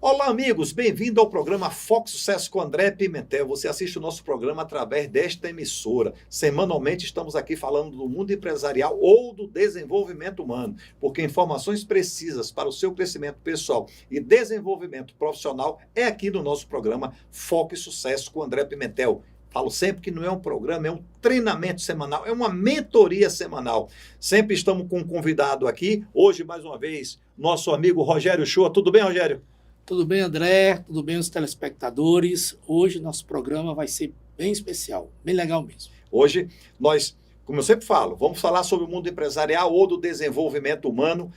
Olá, amigos, bem-vindo ao programa Foco Sucesso com André Pimentel. Você assiste o nosso programa através desta emissora. Semanalmente estamos aqui falando do mundo empresarial ou do desenvolvimento humano, porque informações precisas para o seu crescimento pessoal e desenvolvimento profissional é aqui no nosso programa Foco e Sucesso com André Pimentel. Falo sempre que não é um programa, é um treinamento semanal, é uma mentoria semanal. Sempre estamos com um convidado aqui. Hoje, mais uma vez, nosso amigo Rogério Shoa. Tudo bem, Rogério? Tudo bem, André? Tudo bem, os telespectadores? Hoje nosso programa vai ser bem especial, bem legal mesmo. Hoje nós, como eu sempre falo, vamos falar sobre o mundo empresarial ou do desenvolvimento humano.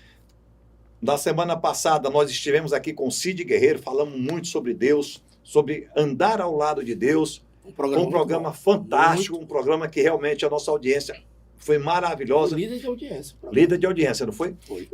Na semana passada nós estivemos aqui com o Cid Guerreiro, falamos muito sobre Deus, sobre andar ao lado de Deus. Um programa fantástico, um programa que realmente a nossa audiência foi maravilhosa. Líder de audiência. Líder de audiência, não foi? Foi.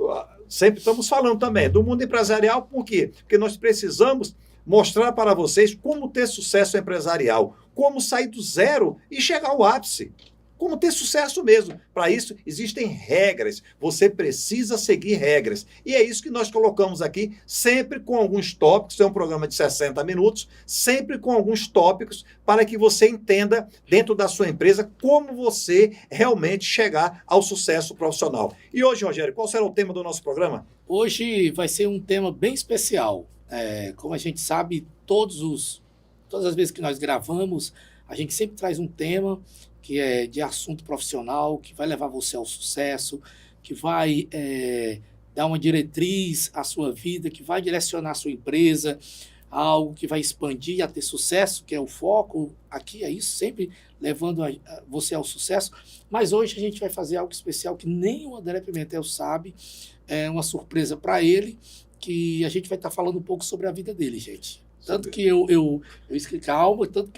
Sempre estamos falando também do mundo empresarial, por quê? Porque nós precisamos mostrar para vocês como ter sucesso empresarial, como sair do zero e chegar ao ápice. Como ter sucesso mesmo. Para isso, existem regras. Você precisa seguir regras. E é isso que nós colocamos aqui, sempre com alguns tópicos. É um programa de 60 minutos, sempre com alguns tópicos para que você entenda, dentro da sua empresa, como você realmente chegar ao sucesso profissional. E hoje, Rogério, qual será o tema do nosso programa? Hoje vai ser um tema bem especial. Como a gente sabe, todas as vezes que nós gravamos, a gente sempre traz um tema que é de assunto profissional, que vai levar você ao sucesso, que vai dar uma diretriz à sua vida, que vai direcionar a sua empresa, a algo que vai expandir a ter sucesso, que é o foco aqui, é isso, sempre levando você ao sucesso. Mas hoje a gente vai fazer algo especial que nem o André Pimentel sabe, é uma surpresa para ele, que a gente vai estar falando um pouco sobre a vida dele, gente. Tanto que eu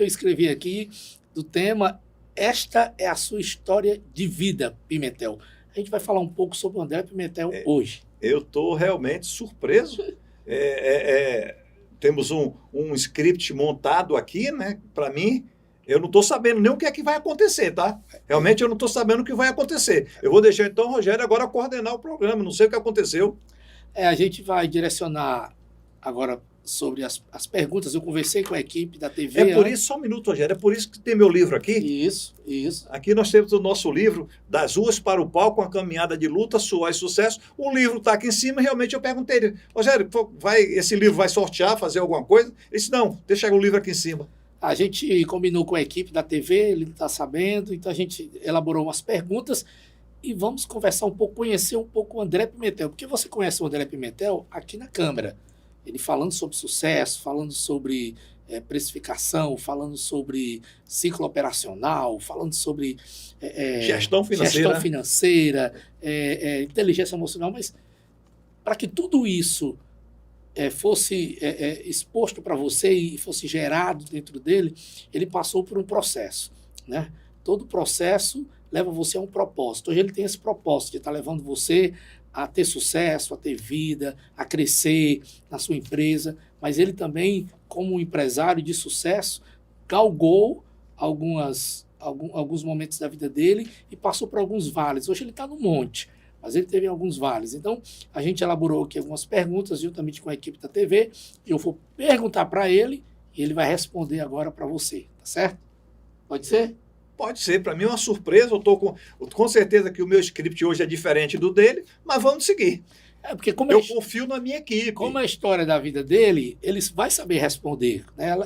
escrevi aqui do tema. Esta é a sua história de vida, Pimentel. A gente vai falar um pouco sobre o André Pimentel hoje. Eu estou realmente surpreso. Temos um script montado aqui, né? Para mim, eu não estou sabendo nem o que é que vai acontecer, tá? Realmente eu não estou sabendo o que vai acontecer. Eu vou deixar então o Rogério agora coordenar o programa, não sei o que aconteceu. A gente vai direcionar agora sobre as perguntas. Eu conversei com a equipe da TV. É por isso, só um minuto, Rogério, é por isso que tem meu livro aqui. Isso. Aqui nós temos o nosso livro, Das Ruas para o Palco, uma caminhada de luta, suor e sucesso. O livro está aqui em cima, realmente eu perguntei, Rogério, esse livro vai sortear, fazer alguma coisa? Ele disse, não, deixa o livro aqui em cima. A gente combinou com a equipe da TV, ele está sabendo, então a gente elaborou umas perguntas e vamos conversar um pouco, conhecer um pouco o André Pimentel, porque você conhece o André Pimentel aqui na Câmara. Ele falando sobre sucesso, falando sobre precificação, falando sobre ciclo operacional, falando sobre gestão financeira, inteligência emocional, mas para que tudo isso fosse exposto para você e fosse gerado dentro dele, ele passou por um processo, né? Todo processo leva você a um propósito. Hoje ele tem esse propósito de estar levando você a ter sucesso, a ter vida, a crescer na sua empresa, mas ele também, como um empresário de sucesso, galgou alguns momentos da vida dele e passou por alguns vales. Hoje ele está no monte, mas ele teve alguns vales. Então, a gente elaborou aqui algumas perguntas, juntamente com a equipe da TV, e eu vou perguntar para ele e ele vai responder agora para você, tá certo? Pode ser? Pode ser, para mim é uma surpresa, eu estou com certeza que o meu script hoje é diferente do dele, mas vamos seguir. Porque eu confio na minha equipe. Como é a história da vida dele, ele vai saber responder, né?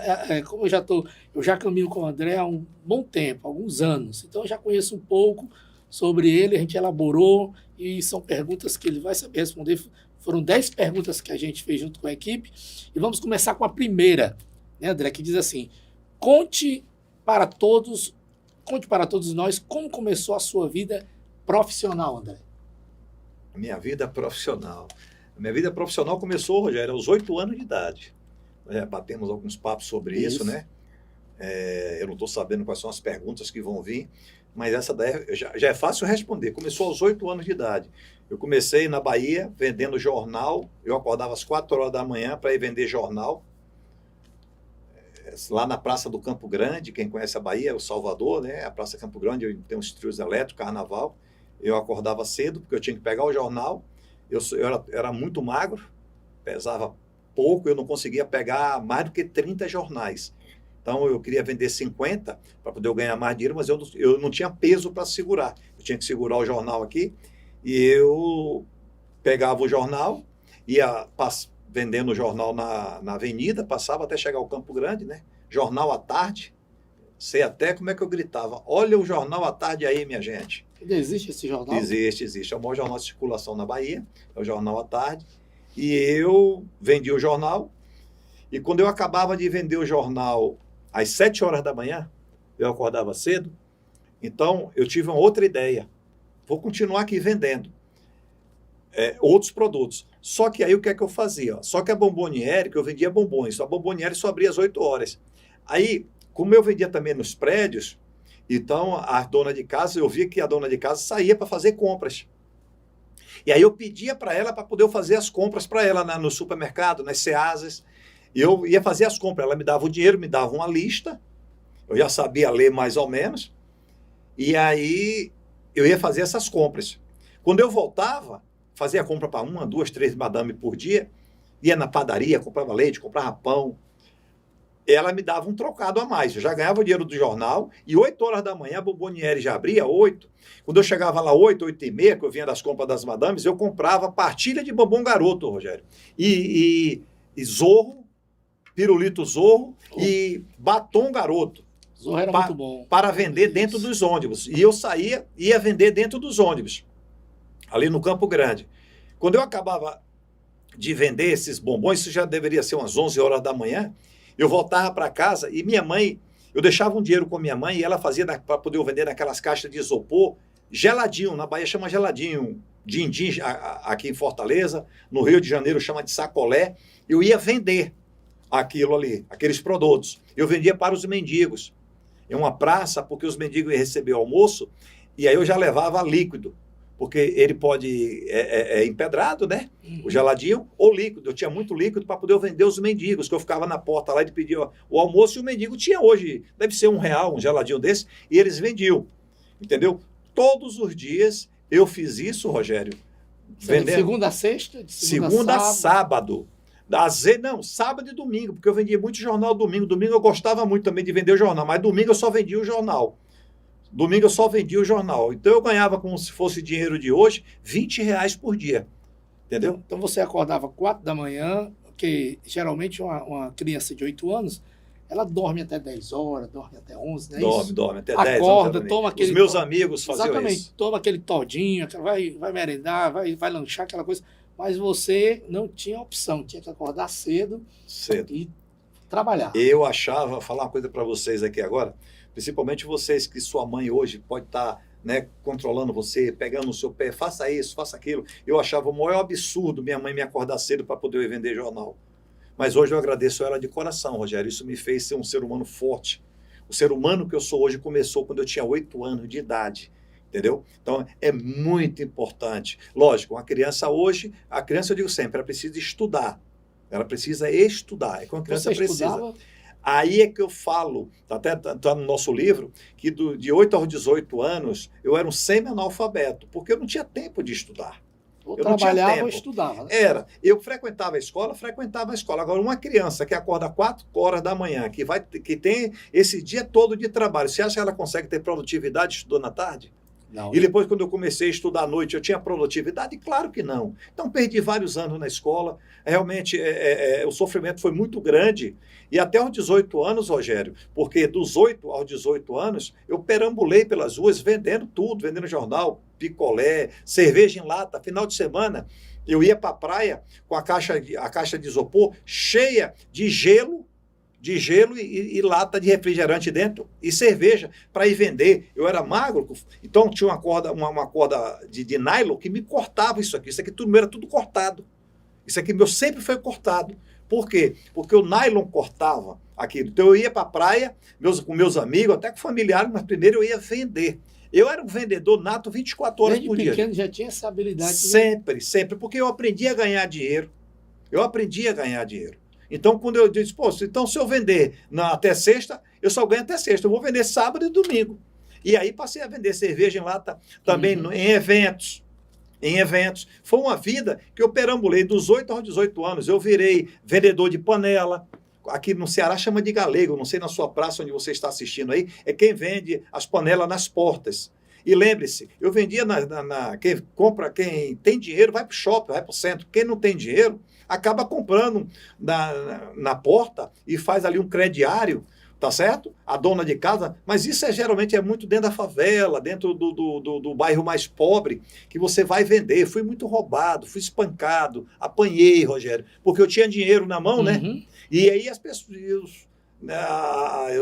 Como eu já caminho com o André há um bom tempo, alguns anos, então eu já conheço um pouco sobre ele, a gente elaborou e são perguntas que ele vai saber responder. Foram 10 perguntas que a gente fez junto com a equipe e vamos começar com a primeira, né, André, que diz assim: conte para todos nós como começou a sua vida profissional, André. Minha vida profissional. A minha vida profissional começou, Rogério, aos 8 anos de idade. Batemos alguns papos sobre isso, né? Eu não estou sabendo quais são as perguntas que vão vir, mas essa daí já é fácil responder. Começou aos 8 anos de idade. Eu comecei na Bahia vendendo jornal. Eu acordava às 4 horas da manhã para ir vender jornal. Lá na Praça do Campo Grande, quem conhece a Bahia, é o Salvador, né? A Praça Campo Grande tem uns trios elétricos, carnaval. Eu acordava cedo, porque eu tinha que pegar o jornal. Eu era muito magro, pesava pouco, eu não conseguia pegar mais do que 30 jornais. Então, eu queria vender 50 para poder ganhar mais dinheiro, mas eu não tinha peso para segurar. Eu tinha que segurar o jornal aqui e eu pegava o jornal, ia vendendo o jornal na avenida, passava até chegar ao Campo Grande, né? Jornal à tarde. Sei até como é que eu gritava. Olha o jornal à tarde aí, minha gente. Ainda existe esse jornal? Existe. É o maior jornal de circulação na Bahia, é o Jornal à Tarde. E eu vendi o jornal, e quando eu acabava de vender o jornal às 7 horas da manhã, eu acordava cedo, então eu tive uma outra ideia. Vou continuar aqui vendendo outros produtos. Só que aí o que é que eu fazia? Só que a Bomboniere, que eu vendia bombons, a Bomboniere só abria às 8 horas. Aí, como eu vendia também nos prédios, então a dona de casa, eu via que a dona de casa saía para fazer compras. E aí eu pedia para ela para poder fazer as compras para ela no supermercado, nas Ceasas. Eu ia fazer as compras, ela me dava o dinheiro, me dava uma lista, eu já sabia ler mais ou menos, e aí eu ia fazer essas compras. Quando eu voltava, fazia compra para 1, 2, 3 madame por dia, ia na padaria, comprava leite, comprava pão, ela me dava um trocado a mais. Eu já ganhava o dinheiro do jornal, e 8 horas da manhã a Bomboniere já abria, 8. Quando eu chegava lá 8, 8 e meia, que eu vinha das compras das madames, eu comprava partilha de bombom garoto, Rogério. E Zorro, pirulito Zorro e batom garoto. Zorro era muito bom. Para vender dentro dos ônibus. E eu ia vender dentro dos ônibus, ali no Campo Grande. Quando eu acabava de vender esses bombons, isso já deveria ser umas 11 horas da manhã, eu voltava para casa e minha mãe, eu deixava um dinheiro com minha mãe e ela fazia para poder eu vender naquelas caixas de isopor, geladinho, na Bahia chama geladinho, din-din aqui em Fortaleza, no Rio de Janeiro chama de sacolé. Eu ia vender aquilo ali, aqueles produtos. Eu vendia para os mendigos. Em uma praça, porque os mendigos iam receber o almoço, e aí eu já levava líquido, porque ele pode empedrado, né? O geladinho, ou líquido. Eu tinha muito líquido para poder vender os mendigos, que eu ficava na porta lá e pedia o almoço, e o mendigo tinha hoje, deve ser R$1, um geladinho desse, e eles vendiam, entendeu? Todos os dias eu fiz isso, Rogério. Vendendo. De segunda a sexta? De segunda a sábado. Não, sábado e domingo, porque eu vendia muito jornal domingo. Domingo eu gostava muito também de vender o jornal, mas domingo eu só vendia o jornal. Então eu ganhava, como se fosse dinheiro de hoje, R$20 por dia. Entendeu? Então você acordava 4 da manhã, que geralmente uma criança de 8 anos, ela dorme até 10 horas, dorme até 11, né? Dorme até 10 horas. Acorda, toma aquele... Os meus amigos faziam isso. Exatamente, toma aquele todinho, vai merendar, vai lanchar, aquela coisa. Mas você não tinha opção, tinha que acordar cedo. E trabalhar. Eu achava, vou falar uma coisa para vocês aqui agora, principalmente vocês que sua mãe hoje pode estar, né, controlando você, pegando no seu pé, faça isso, faça aquilo. Eu achava o maior absurdo minha mãe me acordar cedo para poder vender jornal. Mas hoje eu agradeço ela de coração, Rogério. Isso me fez ser um ser humano forte. O ser humano que eu sou hoje começou quando eu tinha 8 anos de idade. Entendeu? Então, é muito importante. Lógico, uma criança hoje, a criança, eu digo sempre, ela precisa estudar. Ela precisa estudar. É quando a criança precisa. Aí é que eu falo, até tá no nosso livro, que de 8 aos 18 anos, eu era um semi-analfabeto, porque eu não tinha tempo de estudar. Ou trabalhava ou estudava. Né? Eu frequentava a escola. Agora, uma criança que acorda 4 horas da manhã, que tem esse dia todo de trabalho, você acha que ela consegue ter produtividade estudando à tarde? Não. E depois, quando eu comecei a estudar à noite, eu tinha produtividade? Claro que não. Então, perdi vários anos na escola. Realmente, o sofrimento foi muito grande. E até aos 18 anos, Rogério, porque dos 8 aos 18 anos, eu perambulei pelas ruas vendendo tudo, vendendo jornal, picolé, cerveja em lata. Final de semana, eu ia para a praia com a caixa de isopor cheia de gelo e lata de refrigerante dentro e cerveja para ir vender. Eu era magro, então tinha uma corda de nylon que me cortava isso aqui. Isso aqui tudo era tudo cortado. Isso aqui meu sempre foi cortado. Por quê? Porque o nylon cortava aquilo. Então eu ia para a praia com meus amigos, até com familiares, mas primeiro eu ia vender. Eu era um vendedor nato 24 horas por dia. Desde pequeno já tinha essa habilidade. Sempre, porque eu aprendi a ganhar dinheiro. Então, quando eu disse, então se eu vender até sexta, eu só ganho até sexta. Eu vou vender sábado e domingo. E aí passei a vender cerveja em lata também em eventos. em eventos. Foi uma vida que eu perambulei dos 8 aos 18 anos. Eu virei vendedor de panela. Aqui no Ceará chama de galego, não sei na sua praça onde você está assistindo aí, é quem vende as panelas nas portas. E lembre-se, eu vendia quem compra, quem tem dinheiro vai para o shopping, vai para o centro. Quem não tem dinheiro acaba comprando na porta e faz ali um crediário, tá certo? A dona de casa, mas isso geralmente é muito dentro da favela, dentro do bairro mais pobre, que você vai vender. Fui muito roubado, fui espancado, apanhei, Rogério, porque eu tinha dinheiro na mão, né? Uhum. E aí as pessoas,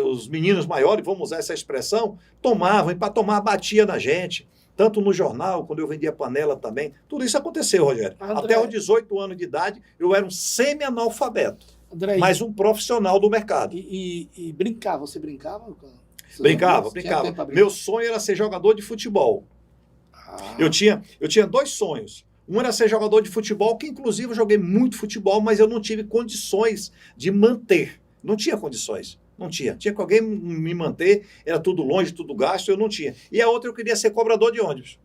os meninos maiores, vamos usar essa expressão, tomavam, e para tomar batia na gente. Tanto no jornal, quando eu vendia panela também. Tudo isso aconteceu, Rogério. André, Até os 18 anos de idade, eu era um semi-analfabeto, André, mas um profissional do mercado. e brincar, você brincava? Brincava. Tinha tempo pra brincar? Meu sonho era ser jogador de futebol. Ah, Eu tinha 2 sonhos. Um era ser jogador de futebol, que inclusive eu joguei muito futebol, mas eu não tive condições de manter. Não tinha condições. Não tinha. Tinha que alguém me manter, era tudo longe, tudo gasto, eu não tinha. E a outra eu queria ser cobrador de ônibus.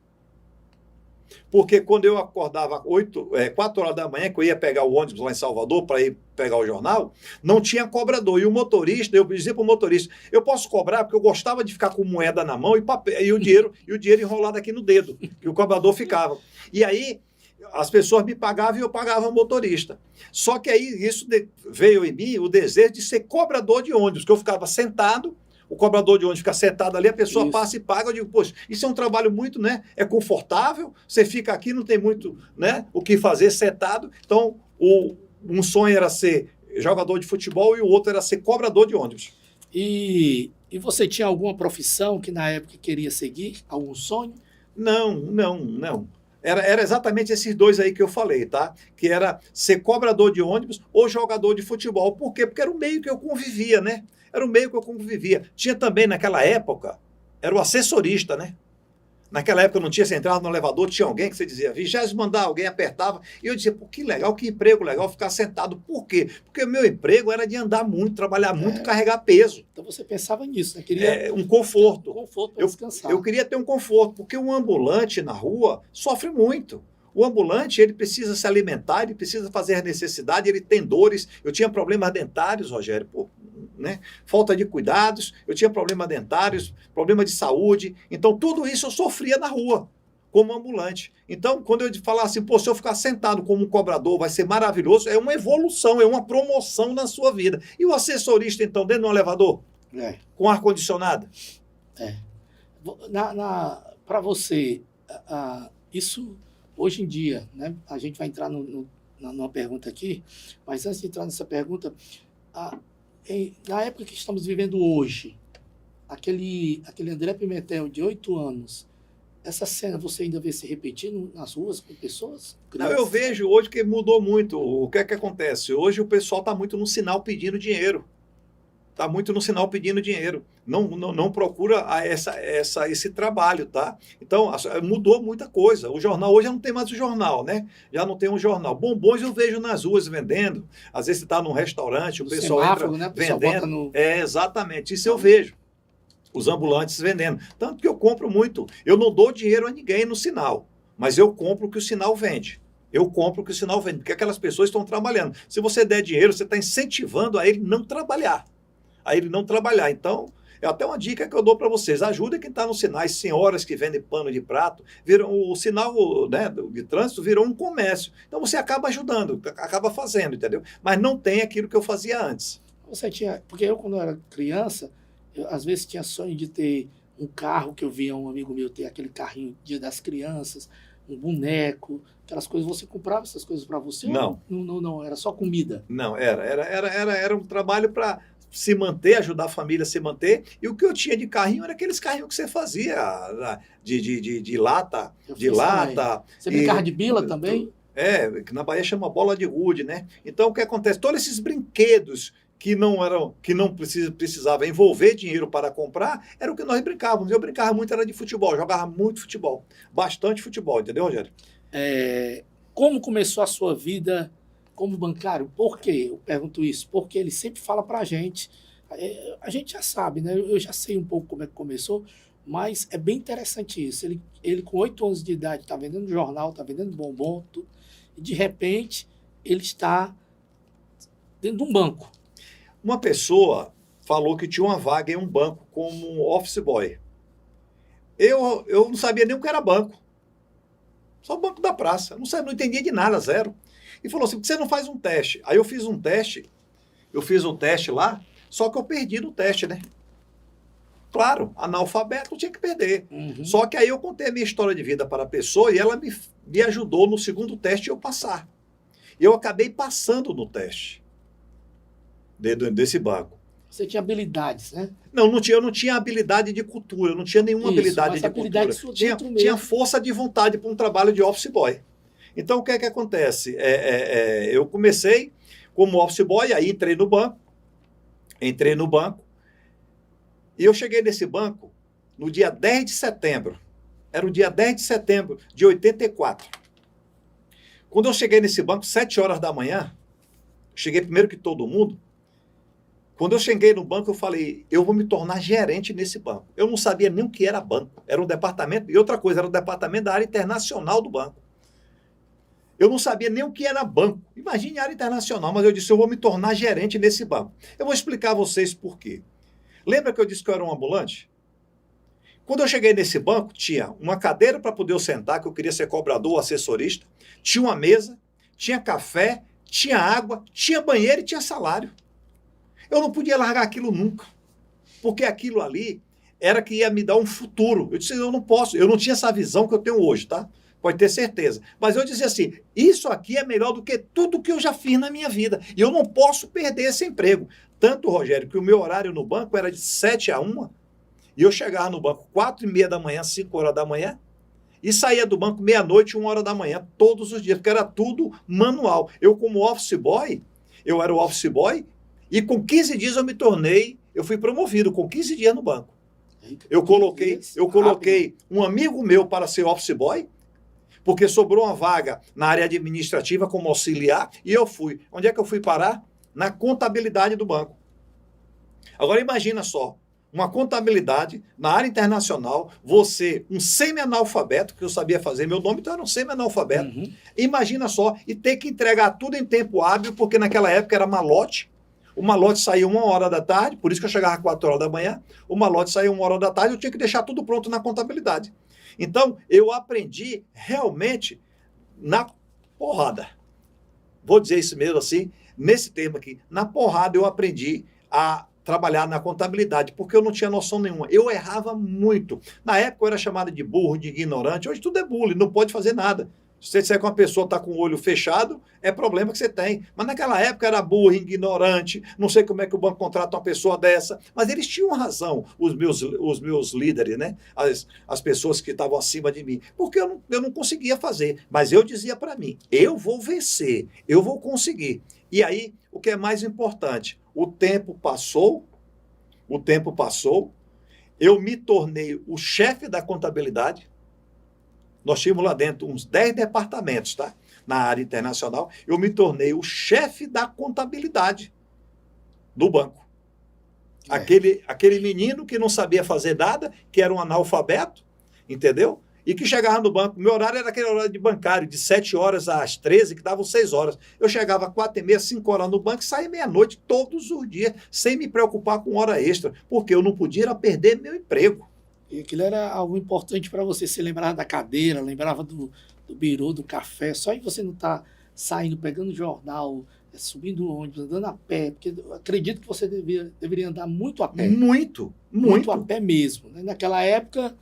Porque quando eu acordava 4 horas da manhã, que eu ia pegar o ônibus lá em Salvador para ir pegar o jornal, não tinha cobrador. E o motorista, eu dizia para o motorista, eu posso cobrar porque eu gostava de ficar com moeda na mão e papel, e o dinheiro enrolado aqui no dedo, que o cobrador ficava. E aí as pessoas me pagavam e eu pagava o motorista. Só que aí isso veio em mim o desejo de ser cobrador de ônibus, que eu ficava sentado, o cobrador de ônibus fica sentado ali, a pessoa passa e paga, eu digo, poxa, isso é um trabalho muito, né? É confortável, você fica aqui, não tem muito, né, o que fazer sentado. Então, um sonho era ser jogador de futebol e o outro era ser cobrador de ônibus. E você tinha alguma profissão que na época queria seguir? Algum sonho? Não. Era exatamente esses 2 aí que eu falei, tá? Que era ser cobrador de ônibus ou jogador de futebol. Por quê? Porque era o meio que eu convivia, né? Era o meio que eu convivia. Tinha também, naquela época, era o assessorista, né? Naquela época não tinha, você entrava no elevador, tinha alguém que você dizia, 20º andar, alguém apertava. E eu dizia, pô, que legal, que emprego legal ficar sentado. Por quê? Porque o meu emprego era de andar muito, trabalhar muito, carregar peso. Então você pensava nisso, né? Queria um conforto. Um conforto para descansar. Eu queria ter um conforto, porque um ambulante na rua sofre muito. O ambulante, ele precisa se alimentar, ele precisa fazer a necessidade, ele tem dores. Eu tinha problemas dentários, Rogério, né? Falta de cuidados, eu tinha problemas dentários, problema de saúde. Então, tudo isso eu sofria na rua, como ambulante. Então, quando eu falar assim, pô, se eu ficar sentado como um cobrador, vai ser maravilhoso, é uma evolução, é uma promoção na sua vida. E o assessorista, então, dentro de um elevador? Com ar-condicionado? Para você, isso hoje em dia, né? A gente vai entrar numa pergunta aqui, mas antes de entrar nessa pergunta, na época que estamos vivendo hoje, aquele André Pimentel de 8 anos, essa cena você ainda vê se repetindo nas ruas com pessoas? Não, eu vejo hoje que mudou muito. O que é que acontece? Hoje o pessoal está muito no sinal pedindo dinheiro. Está muito no sinal pedindo dinheiro. Não procura esse trabalho, tá? Então, mudou muita coisa. O jornal, hoje já não tem mais o jornal, né? Já não tem um jornal. Bombons eu vejo nas ruas vendendo. Às vezes você está num restaurante, o pessoal semáforo, entra, né? O pessoal vendendo. Exatamente. Isso eu vejo. Os ambulantes vendendo. Tanto que eu compro muito. Eu não dou dinheiro a ninguém no sinal, mas eu compro o que o sinal vende. Eu compro o que o sinal vende, porque aquelas pessoas estão trabalhando. Se você der dinheiro, você está incentivando a ele não trabalhar. Então, é até uma dica que eu dou para vocês. Ajuda quem está nos sinais, senhoras que vendem pano de prato. O sinal, né, de trânsito virou um comércio. Então, você acaba ajudando, acaba fazendo, entendeu? Mas não tem aquilo que eu fazia antes. Porque eu, quando eu era criança, às vezes tinha sonho de ter um carro, que eu via um amigo meu ter aquele carrinho Dia das Crianças, um boneco, aquelas coisas. Você comprava essas coisas para você? Não. Não, era só comida. Não, era um trabalho para se manter, ajudar a família a se manter. E o que eu tinha de carrinho era aqueles carrinhos que você fazia de lata. Você brincava de bila também? Que na Bahia chama bola de gude, né? Então o que acontece? Todos esses brinquedos que não precisava envolver dinheiro para comprar, era o que nós brincávamos. Eu brincava muito, era de futebol, jogava muito futebol, bastante futebol, entendeu, Rogério? Como começou a sua vida como bancário? Por quê? Eu pergunto isso, porque ele sempre fala para a gente já sabe, né? Eu já sei um pouco como é que começou, Mas é bem interessante isso. Ele com 8 anos de idade está vendendo jornal, está vendendo bombom, tudo, e de repente ele está dentro de um banco. Uma pessoa falou que tinha uma vaga em um banco como office boy. Eu não sabia nem o que era banco. Só o banco da praça. Não entendia de nada, zero. E falou assim, por que você não faz um teste? Aí eu fiz um teste lá, só que eu perdi no teste, né? Claro, analfabeto tinha que perder. Uhum. Só que aí eu contei a minha história de vida para a pessoa e ela me ajudou no segundo teste eu passar. E eu acabei passando no teste desse banco. Você tinha habilidades, né? Não, eu não tinha habilidade de cultura, eu não tinha nenhuma habilidade de habilidade cultura. Tinha força de vontade para um trabalho de office boy. Então, o que é que acontece? Eu comecei como office boy, aí entrei no banco, e eu cheguei nesse banco no dia 10 de setembro. Era o dia 10 de setembro de 84. Quando eu cheguei nesse banco, 7 horas da manhã, cheguei primeiro que todo mundo. Quando eu cheguei no banco, eu falei, eu vou me tornar gerente nesse banco. Eu não sabia nem o que era banco. Era um departamento, e outra coisa, era o departamento da área internacional do banco. Eu não sabia nem o que era banco. Imagine a área internacional, mas eu disse, eu vou me tornar gerente nesse banco. Eu vou explicar a vocês por quê. Lembra que eu disse que eu era um ambulante? Quando eu cheguei nesse banco, tinha uma cadeira para poder eu sentar, que eu queria ser cobrador ou assessorista, tinha uma mesa, tinha café, tinha água, tinha banheiro e tinha salário. Eu não podia largar aquilo nunca, porque aquilo ali era que ia me dar um futuro. Eu disse, eu não posso, eu não tinha essa visão que eu tenho hoje, tá? Pode ter certeza. Mas eu dizia assim, isso aqui é melhor do que tudo que eu já fiz na minha vida. E eu não posso perder esse emprego. Tanto, Rogério, que o meu horário no banco era de 7 a 1, e eu chegava no banco 4h30 da manhã, 5 horas da manhã, e saía do banco meia-noite, 1 hora da manhã, todos os dias, porque era tudo manual. Eu, como office boy, eu era o office boy, e com 15 dias eu fui promovido com 15 dias no banco. Eu coloquei um amigo meu para ser office boy, porque sobrou uma vaga na área administrativa como auxiliar, e eu fui. Onde é que eu fui parar? Na contabilidade do banco. Agora imagina só, uma contabilidade na área internacional, você, um semi-analfabeto, que eu sabia fazer, meu nome então era um semi-analfabeto, imagina só, e ter que entregar tudo em tempo hábil, porque naquela época era malote. O malote saía 1 hora da tarde, por isso que eu chegava às 4 horas da manhã, o malote saía 1 hora da tarde, eu tinha que deixar tudo pronto na contabilidade. Então, eu aprendi realmente na porrada. Vou dizer isso mesmo assim, nesse termo aqui. Na porrada eu aprendi a trabalhar na contabilidade, porque eu não tinha noção nenhuma. Eu errava muito. Na época eu era chamado de burro, de ignorante. Hoje tudo é bullying, não pode fazer nada. Se você disser que uma pessoa está com o olho fechado, é problema que você tem. Mas naquela época era burro, ignorante, não sei como é que o banco contrata uma pessoa dessa. Mas eles tinham razão, os meus líderes, né? As pessoas que estavam acima de mim. Porque eu não conseguia fazer. Mas eu dizia para mim, eu vou vencer, eu vou conseguir. E aí, o que é mais importante, o tempo passou, eu me tornei o chefe da contabilidade. Nós tínhamos lá dentro uns 10 departamentos, tá? Na área internacional. Eu me tornei o chefe da contabilidade do banco. Aquele menino que não sabia fazer nada, que era um analfabeto, entendeu? E que chegava no banco. Meu horário era aquele horário de bancário, de 7 horas às 13, que davam 6 horas. Eu chegava às 4h30, 5 horas no banco e saía meia-noite todos os dias, sem me preocupar com hora extra, porque eu não podia perder meu emprego. E aquilo era algo importante para você. Você lembrava da cadeira, lembrava do birô, do café. Só em você não estar saindo, pegando jornal, subindo o ônibus, andando a pé. Porque eu acredito que você deveria andar muito a pé. Muito a pé mesmo. Né? Naquela época,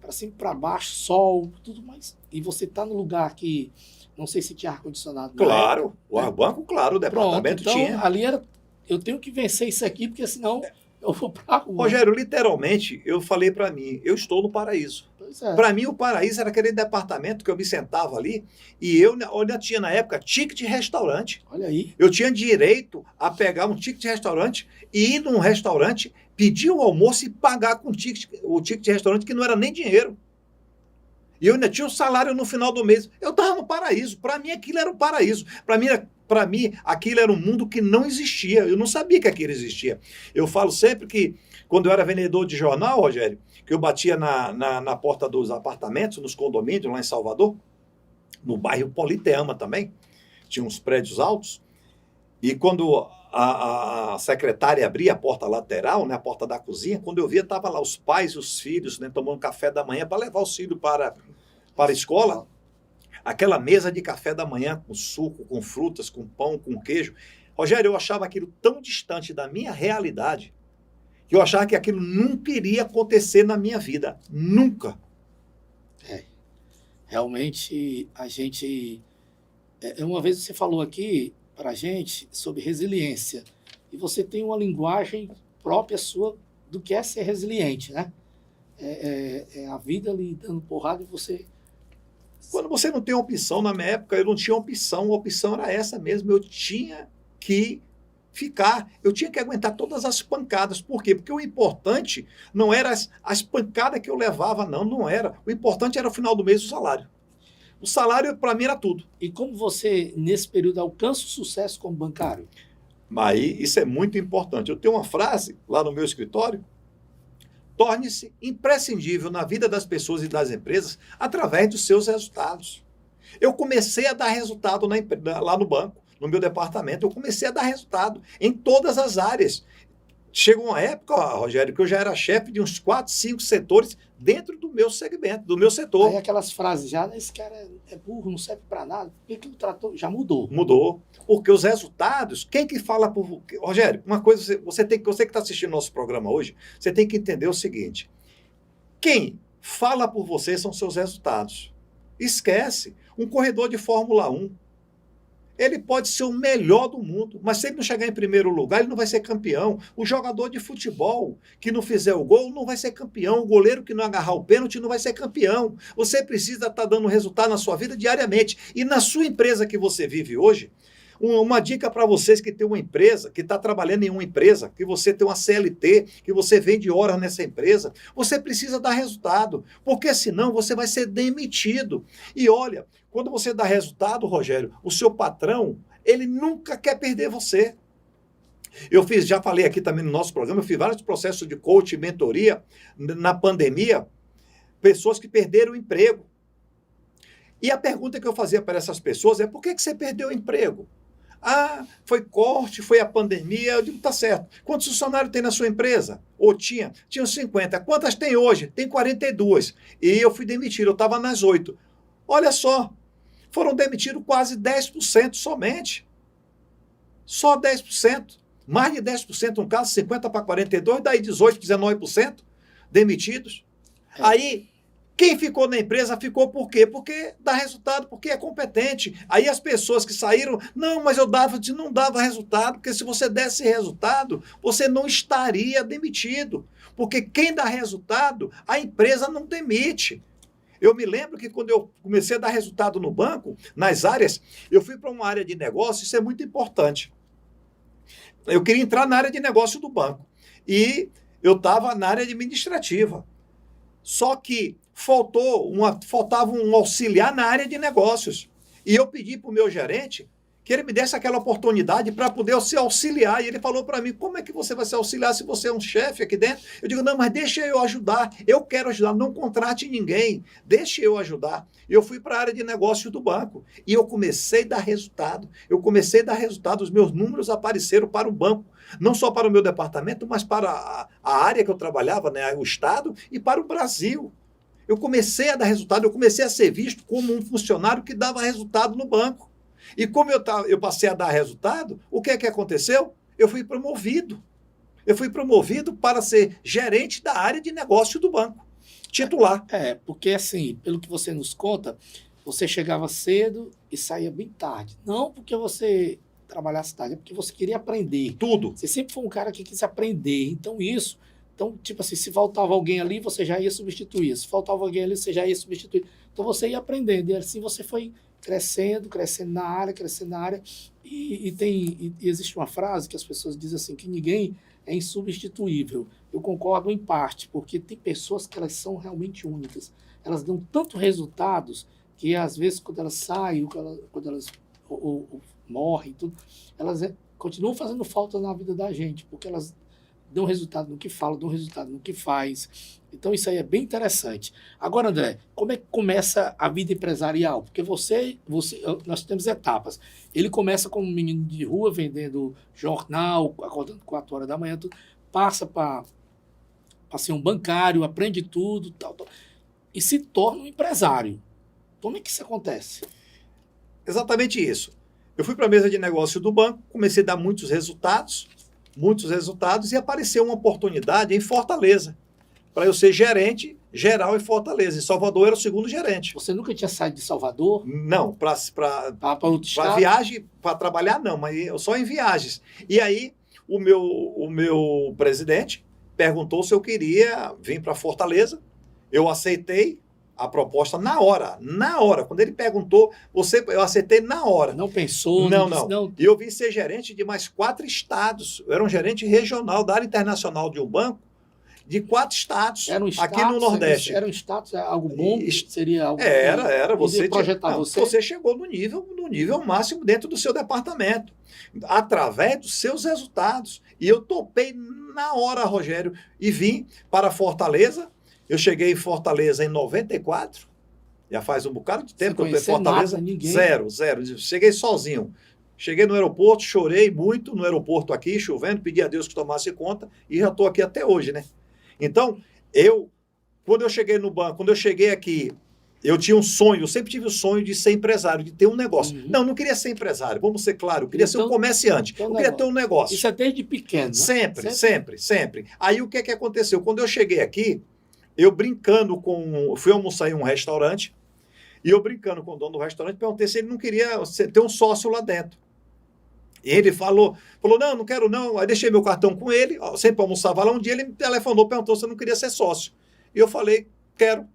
para cima e para baixo, sol, tudo mais. E você está no lugar que, não sei se tinha ar-condicionado. Claro, o banco, claro, o departamento então, tinha. Ali era, eu tenho que vencer isso aqui, porque senão eu vou para a rua. Rogério, literalmente, eu falei para mim, eu estou no paraíso. Para mim, o paraíso era aquele departamento que eu me sentava ali e eu ainda tinha, na época, ticket de restaurante. Olha aí. Eu tinha direito a pegar um ticket de restaurante e ir num restaurante, pedir o almoço e pagar com o ticket de restaurante, que não era nem dinheiro. E eu ainda tinha o salário no final do mês. Eu estava no paraíso. Para mim, aquilo era um paraíso. Para mim, era para mim, aquilo era um mundo que não existia. Eu não sabia que aquilo existia. Eu falo sempre que, quando eu era vendedor de jornal, Rogério, que eu batia na porta dos apartamentos, nos condomínios lá em Salvador, no bairro Politeama também, tinha uns prédios altos, e quando a secretária abria a porta lateral, né, a porta da cozinha, quando eu via, estavam lá os pais e os filhos, né, tomando café da manhã para levar os filhos para a escola. Aquela mesa de café da manhã com suco, com frutas, com pão, com queijo. Rogério, eu achava aquilo tão distante da minha realidade que eu achava que aquilo nunca iria acontecer na minha vida. Nunca. Realmente, a gente... Uma vez você falou aqui para a gente sobre resiliência. E você tem uma linguagem própria sua do que é ser resiliente, né? É a vida lhe dando porrada e você... Quando você não tem opção, na minha época, eu não tinha opção. A opção era essa mesmo. Eu tinha que ficar. Eu tinha que aguentar todas as pancadas. Por quê? Porque o importante não era as pancadas que eu levava, não era. O importante era o final do mês o salário. O salário, para mim, era tudo. E como você, nesse período, alcança o sucesso como bancário? Mas isso é muito importante. Eu tenho uma frase lá no meu escritório: torne-se imprescindível na vida das pessoas e das empresas através dos seus resultados. Eu comecei a dar resultado lá no banco, no meu departamento, eu comecei a dar resultado em todas as áreas. Chegou uma época, Rogério, que eu já era chefe de uns 4, 5 setores dentro do meu segmento, do meu setor. Aí aquelas frases já, esse cara é burro, não serve para nada, por que o tratou? Já mudou. Mudou. Porque os resultados, quem que fala por... Rogério, uma coisa, você que está assistindo nosso programa hoje, você tem que entender o seguinte: quem fala por você são seus resultados. Esquece. Um corredor de Fórmula 1, ele pode ser o melhor do mundo, mas se ele não chegar em primeiro lugar, ele não vai ser campeão. O jogador de futebol que não fizer o gol não vai ser campeão. O goleiro que não agarrar o pênalti não vai ser campeão. Você precisa estar dando resultado na sua vida diariamente. E na sua empresa que você vive hoje, uma dica para vocês que tem uma empresa, que está trabalhando em uma empresa, que você tem uma CLT, que você vende horas nessa empresa, você precisa dar resultado, porque senão você vai ser demitido. E olha, quando você dá resultado, Rogério, o seu patrão, ele nunca quer perder você. Já falei aqui também no nosso programa, eu fiz vários processos de coaching, mentoria, na pandemia, pessoas que perderam o emprego. E a pergunta que eu fazia para essas pessoas é: por que você perdeu o emprego? Ah, foi corte, foi a pandemia. Eu digo, tá certo. Quantos funcionários tem na sua empresa? Ou tinha? Tinha 50. Quantas tem hoje? Tem 42. E eu fui demitido, eu estava nas 8. Olha só, foram demitidos quase 10% somente. Só 10%. Mais de 10%, no caso, 50 para 42, daí 18, 19% demitidos. Aí, quem ficou na empresa ficou por quê? Porque dá resultado, porque é competente. Aí as pessoas que saíram, não, mas não dava resultado, porque se você desse resultado, você não estaria demitido. Porque quem dá resultado, a empresa não demite. Eu me lembro que quando eu comecei a dar resultado no banco, nas áreas, eu fui para uma área de negócio, isso é muito importante. Eu queria entrar na área de negócio do banco. E eu estava na área administrativa. Só que faltava um auxiliar na área de negócios. E eu pedi para o meu gerente que ele me desse aquela oportunidade para poder se auxiliar. E ele falou para mim: como é que você vai se auxiliar se você é um chefe aqui dentro? Eu digo: não, mas deixa eu ajudar. Eu quero ajudar, não contrate ninguém. Deixa eu ajudar. Eu fui para a área de negócio do banco. E eu comecei a dar resultado. Os meus números apareceram para o banco. Não só para o meu departamento, mas para a área que eu trabalhava, né, o Estado, e para o Brasil. Eu comecei a dar resultado, eu comecei a ser visto como um funcionário que dava resultado no banco. E como eu passei a dar resultado, o que é que aconteceu? Eu fui promovido. Eu fui promovido para ser gerente da área de negócio do banco, titular. Porque assim, pelo que você nos conta, você chegava cedo e saía bem tarde. Não porque você trabalhasse tarde, é porque você queria aprender. Tudo. Você sempre foi um cara que quis aprender. Então, tipo assim, se faltava alguém ali, você já ia substituir. Se faltava alguém ali, você já ia substituir. Então, você ia aprendendo. E assim você foi crescendo na área. E existe uma frase que as pessoas dizem assim, que ninguém é insubstituível. Eu concordo em parte, porque tem pessoas que elas são realmente únicas. Elas dão tanto resultados que, às vezes, quando elas saem, quando elas morrem, tudo, elas continuam fazendo falta na vida da gente, porque elas dão resultado no que fala, dão resultado no que faz. Então, isso aí é bem interessante. Agora, André, como é que começa a vida empresarial? Porque nós temos etapas. Ele começa como um menino de rua, vendendo jornal, acordando 4 horas da manhã, tudo, passa para ser um bancário, aprende tudo, tal, e se torna um empresário. Como é que isso acontece? Exatamente isso. Eu fui para a mesa de negócio do banco, comecei a dar muitos resultados, e apareceu uma oportunidade em Fortaleza, para eu ser gerente geral em Fortaleza. Em Salvador eu era o segundo gerente. Você nunca tinha saído de Salvador? Não, para outro estado? viagem, para trabalhar não, mas eu só em viagens. E aí o meu presidente perguntou se eu queria vir para Fortaleza. Eu aceitei a proposta na hora. Quando ele perguntou, eu aceitei na hora. Não pensou? Não. Não. E eu vim ser gerente de mais 4 estados. Eu era um gerente regional da área internacional de um banco de 4 estados aqui no Nordeste. Era um status, algo bom? Seria algo Era. Você chegou no nível máximo dentro do seu departamento, através dos seus resultados. E eu topei na hora, Rogério, e vim para Fortaleza. Eu cheguei em Fortaleza em 94, já faz um bocado de tempo que eu estou em Fortaleza. Zero. Cheguei sozinho. Cheguei no aeroporto, chorei muito no aeroporto aqui, chovendo, pedi a Deus que tomasse conta, e já estou aqui até hoje, né? Então, quando eu cheguei no banco, quando eu cheguei aqui, eu tinha um sonho, eu sempre tive o sonho de ser empresário, de ter um negócio. Uhum. Não queria ser empresário, vamos ser claros, eu queria ser um comerciante, eu queria ter um negócio. Isso é desde pequeno, né? Sempre. Aí o que aconteceu? Quando eu cheguei aqui, eu fui almoçar em um restaurante, e eu brincando com o dono do restaurante, perguntei se ele não queria ter um sócio lá dentro. E ele falou, não quero não. Aí deixei meu cartão com ele, sempre almoçava lá. Um dia ele me telefonou, perguntou se eu não queria ser sócio. E eu falei, quero.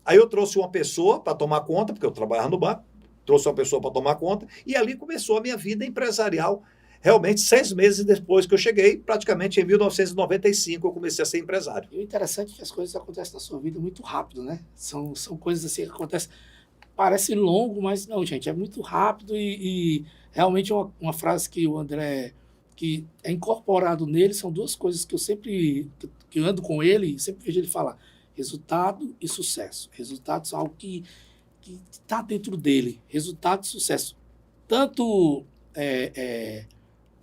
Aí eu trouxe uma pessoa para tomar conta, porque eu trabalhava no banco, trouxe uma pessoa para tomar conta, e ali começou a minha vida empresarial. Realmente, 6 meses depois que eu cheguei, praticamente em 1995, eu comecei a ser empresário. E o interessante é que as coisas acontecem na sua vida muito rápido, né? São coisas assim que acontecem, parece longo, mas não, gente, é muito rápido e realmente uma frase que o André, que é incorporado nele, são 2 coisas que eu sempre, que eu ando com ele, sempre vejo ele falar, resultado e sucesso. Resultado são algo que está dentro dele, resultado e sucesso. Tanto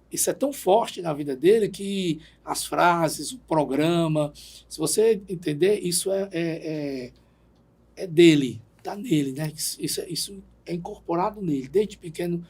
isso é tão forte na vida dele que as frases, o programa, se você entender, isso é dele, está nele, né? Isso é incorporado nele. Desde pequeno,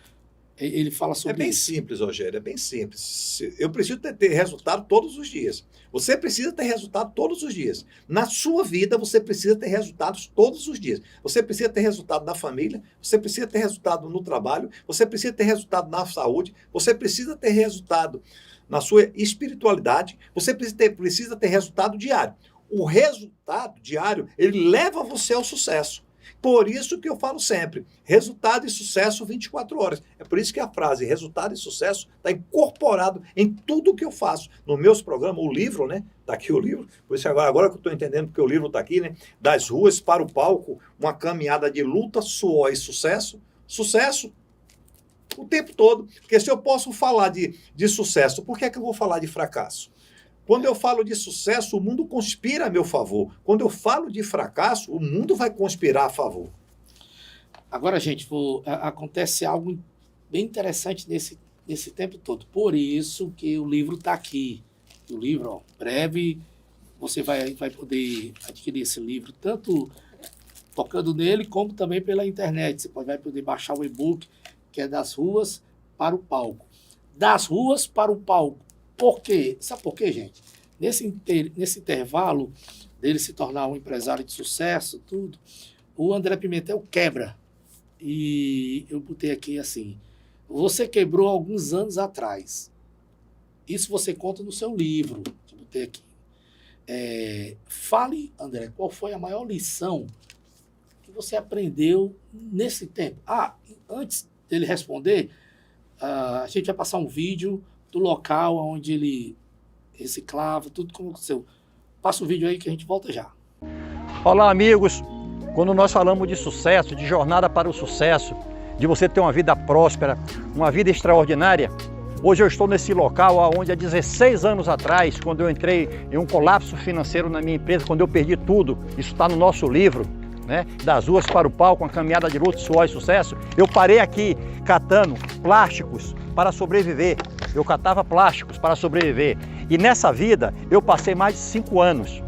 ele fala sobre isso. É bem simples, Rogério, é bem simples. Eu preciso ter resultado todos os dias. Você precisa ter resultado todos os dias. Na sua vida, você precisa ter resultados todos os dias. Você precisa ter resultado na família, você precisa ter resultado no trabalho, você precisa ter resultado na saúde, você precisa ter resultado na sua espiritualidade, você precisa ter resultado diário. O resultado diário, ele leva você ao sucesso. Por isso que eu falo sempre, resultado e sucesso 24 horas. É por isso que a frase resultado e sucesso está incorporado em tudo que eu faço. Nos meus programas, o livro, né? Está aqui o livro. Por isso agora que eu estou entendendo porque o livro está aqui, né? Das ruas para o palco, uma caminhada de luta, suor e sucesso. Sucesso o tempo todo. Porque se eu posso falar de sucesso, por que é que eu vou falar de fracasso? Quando eu falo de sucesso, o mundo conspira a meu favor. Quando eu falo de fracasso, o mundo vai conspirar a favor. Agora, gente, acontece algo bem interessante nesse tempo todo. Por isso que o livro está aqui. O livro, breve, você vai poder adquirir esse livro, tanto tocando nele, como também pela internet. Você vai poder baixar o e-book, que é Das Ruas para o Palco. Das Ruas para o Palco. Por quê? Sabe por quê, gente? Nesse intervalo dele se tornar um empresário de sucesso, tudo, o André Pimentel quebra. E eu botei aqui assim, você quebrou alguns anos atrás. Isso você conta no seu livro. Eu botei aqui. Fale, André, qual foi a maior lição que você aprendeu nesse tempo? Antes dele responder, a gente vai passar um vídeo do local onde ele reciclava, tudo como aconteceu. Passa o vídeo aí que a gente volta já. Olá, amigos. Quando nós falamos de sucesso, de jornada para o sucesso, de você ter uma vida próspera, uma vida extraordinária. Hoje eu estou nesse local onde há 16 anos atrás, quando eu entrei em um colapso financeiro na minha empresa, quando eu perdi tudo, isso está no nosso livro, né? Das ruas para o palco, uma caminhada de luta, suor e sucesso, eu parei aqui catando plásticos para sobreviver. Eu catava plásticos para sobreviver. E nessa vida eu passei mais de 5 anos,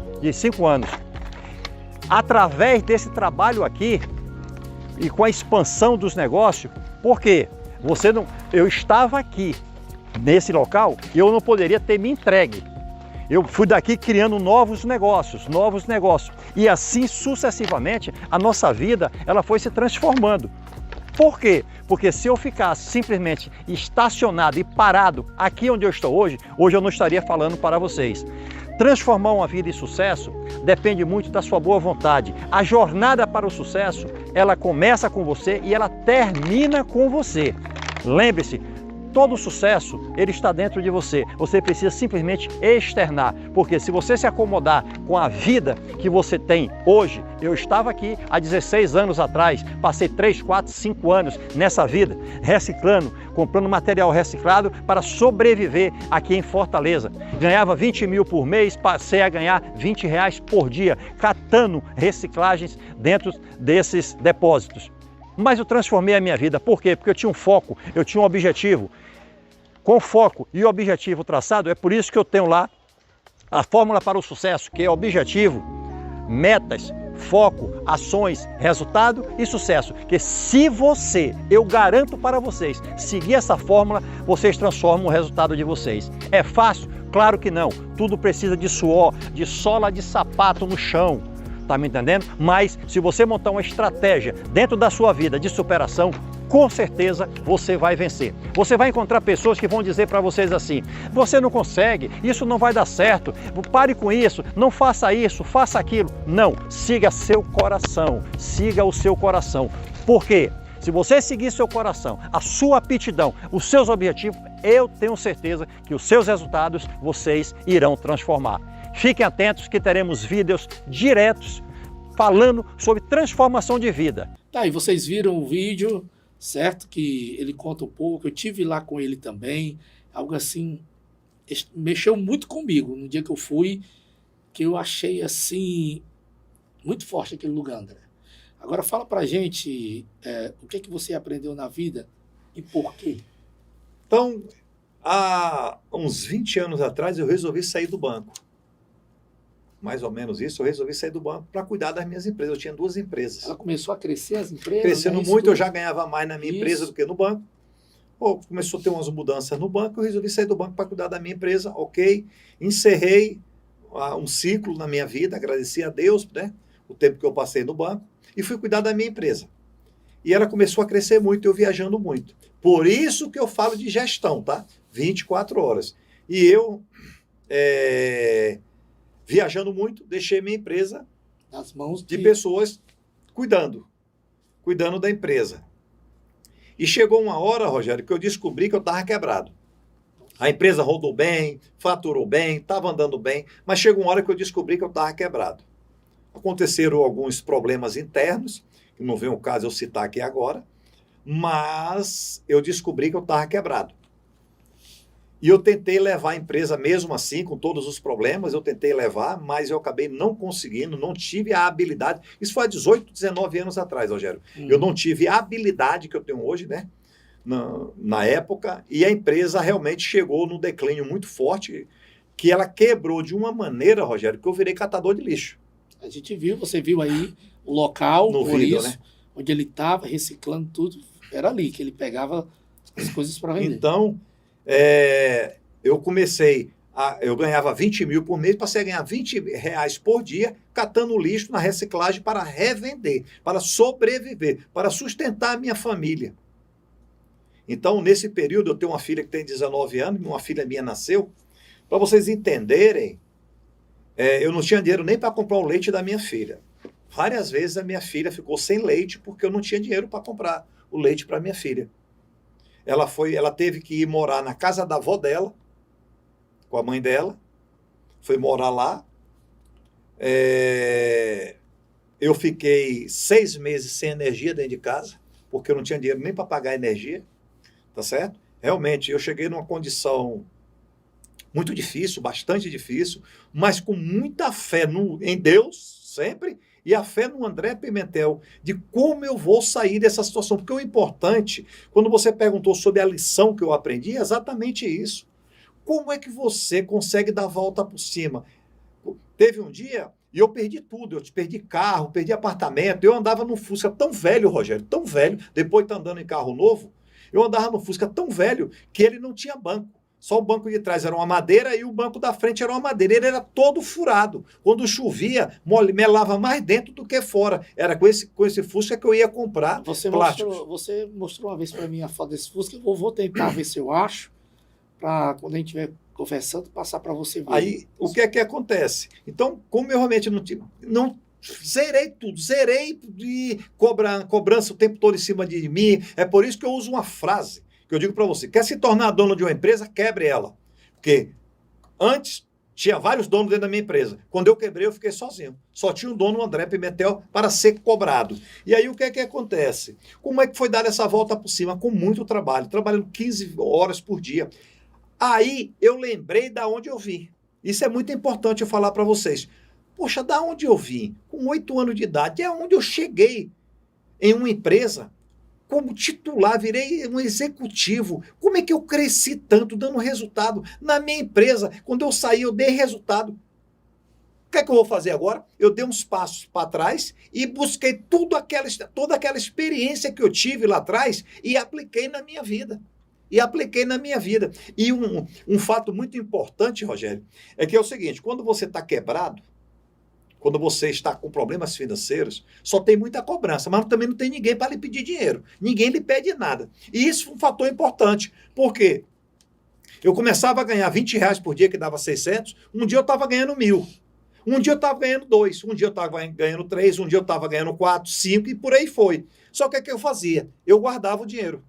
Através desse trabalho aqui e com a expansão dos negócios, por quê? Eu estava aqui, nesse local, e eu não poderia ter me entregue. Eu fui daqui criando novos negócios. E assim sucessivamente, a nossa vida ela foi se transformando. Por quê? Porque se eu ficasse simplesmente estacionado e parado aqui onde eu estou hoje eu não estaria falando para vocês. Transformar uma vida em sucesso depende muito da sua boa vontade. A jornada para o sucesso, ela começa com você e ela termina com você. Lembre-se, todo sucesso, ele está dentro de você. Você precisa simplesmente externar. Porque se você se acomodar com a vida que você tem hoje, eu estava aqui há 16 anos atrás, passei 3, 4, 5 anos nessa vida, reciclando, comprando material reciclado para sobreviver aqui em Fortaleza. Ganhava 20 mil por mês, passei a ganhar R$20 por dia, catando reciclagens dentro desses depósitos. Mas eu transformei a minha vida. Por quê? Porque eu tinha um foco, eu tinha um objetivo. Com foco e objetivo traçado, é por isso que eu tenho lá a fórmula para o sucesso, que é objetivo, metas, foco, ações, resultado e sucesso. Que se eu garanto para vocês, seguir essa fórmula, vocês transformam o resultado de vocês. É fácil? Claro que não. Tudo precisa de suor, de sola de sapato no chão. Tá me entendendo? Mas se você montar uma estratégia dentro da sua vida de superação, com certeza você vai vencer. Você vai encontrar pessoas que vão dizer para vocês assim: você não consegue, isso não vai dar certo, pare com isso, não faça isso, faça aquilo. Não, siga seu coração, siga o seu coração. Por quê? Se você seguir seu coração, a sua aptidão, os seus objetivos, eu tenho certeza que os seus resultados vocês irão transformar. Fiquem atentos que teremos vídeos diretos falando sobre transformação de vida. Tá, e vocês viram o vídeo, certo? Que ele conta um pouco, eu tive lá com ele também, algo assim, mexeu muito comigo no dia que eu fui, que eu achei assim, muito forte aquele lugar, André. Agora fala pra gente o que é que você aprendeu na vida e por quê. Então, há uns 20 anos atrás eu resolvi sair do banco. Mais ou menos isso, eu resolvi sair do banco para cuidar das minhas empresas. Eu tinha 2 empresas. Ela começou a crescer as empresas? Crescendo muito, eu já ganhava mais na minha empresa do que no banco. Começou a ter umas mudanças no banco, eu resolvi sair do banco para cuidar da minha empresa, ok. Encerrei um ciclo na minha vida, agradeci a Deus, né, o tempo que eu passei no banco, e fui cuidar da minha empresa. E ela começou a crescer muito, eu viajando muito. Por isso que eu falo de gestão, tá? 24 horas. E eu... viajando muito, deixei minha empresa nas mãos de pessoas cuidando da empresa. E chegou uma hora, Rogério, que eu descobri que eu estava quebrado. A empresa rodou bem, faturou bem, estava andando bem, mas chegou uma hora que eu descobri que eu estava quebrado. Aconteceram alguns problemas internos, que não vem o caso eu citar aqui agora, mas eu descobri que eu estava quebrado. E eu tentei levar a empresa mesmo assim, com todos os problemas, eu tentei levar, mas eu acabei não conseguindo, não tive a habilidade. Isso foi há 18, 19 anos atrás, Rogério. Eu não tive a habilidade que eu tenho hoje, né? Na época, e a empresa realmente chegou num declínio muito forte, que ela quebrou de uma maneira, Rogério, que eu virei catador de lixo. A gente viu, você viu aí o local, no por vídeo, isso, né? Onde ele estava reciclando tudo, era ali que ele pegava as coisas para vender. Então, eu comecei, eu ganhava 20 mil por mês, passei a ganhar R$20 por dia, catando lixo na reciclagem para revender, para sobreviver, para sustentar a minha família. Então, nesse período, eu tenho uma filha que tem 19 anos, uma filha minha nasceu. Para vocês entenderem, eu não tinha dinheiro nem para comprar o leite da minha filha. Várias vezes a minha filha ficou sem leite porque eu não tinha dinheiro para comprar o leite para minha filha. Ela teve que ir morar na casa da avó dela, com a mãe dela, foi morar lá. Eu fiquei 6 meses sem energia dentro de casa, porque eu não tinha dinheiro nem para pagar energia, tá certo? Realmente, eu cheguei numa condição muito difícil, bastante difícil, mas com muita fé em Deus, sempre, e a fé no André Pimentel, de como eu vou sair dessa situação. Porque o importante, quando você perguntou sobre a lição que eu aprendi, é exatamente isso. Como é que você consegue dar a volta por cima? Teve um dia, e eu perdi tudo, eu perdi carro, perdi apartamento, eu andava num Fusca tão velho, Rogério, tão velho, depois de andando em carro novo, eu andava no Fusca tão velho que ele não tinha banco. Só o banco de trás era uma madeira e o banco da frente era uma madeira. Ele era todo furado. Quando chovia, melava mais dentro do que fora. Era com esse Fusca que eu ia comprar plásticos. Você mostrou uma vez para mim a foto desse Fusca. Eu vou tentar ver se eu acho, para quando a gente estiver conversando, passar para você ver. Aí, o que é que acontece? Então, como eu realmente não zerei tudo, zerei de cobrança o tempo todo em cima de mim. É por isso que eu uso uma frase que eu digo para você: quer se tornar dono de uma empresa, quebre ela. Porque antes tinha vários donos dentro da minha empresa. Quando eu quebrei, eu fiquei sozinho. Só tinha um dono, o André Pimentel, para ser cobrado. E aí o que é que acontece? Como é que foi dar essa volta por cima? Com muito trabalho, trabalhando 15 horas por dia. Aí eu lembrei da onde eu vim. Isso é muito importante eu falar para vocês. Poxa, da onde eu vim? Com 8 anos de idade, é onde eu cheguei em uma empresa como titular, virei um executivo. Como é que eu cresci tanto, dando resultado na minha empresa? Quando eu saí, eu dei resultado. O que é que eu vou fazer agora? Eu dei uns passos para trás e busquei toda aquela experiência que eu tive lá atrás e apliquei na minha vida. E um fato muito importante, Rogério, é que é o seguinte: quando você está quebrado, quando você está com problemas financeiros, só tem muita cobrança, mas também não tem ninguém para lhe pedir dinheiro. Ninguém lhe pede nada. E isso foi um fator importante. Por quê? Eu começava a ganhar R$ 20 por dia, que dava 600. Um dia eu estava ganhando 1.000. Um dia eu estava ganhando 2. Um dia eu estava ganhando 3. Um dia eu estava ganhando 4, 5 e por aí foi. Só que o que eu fazia? Eu guardava o dinheiro.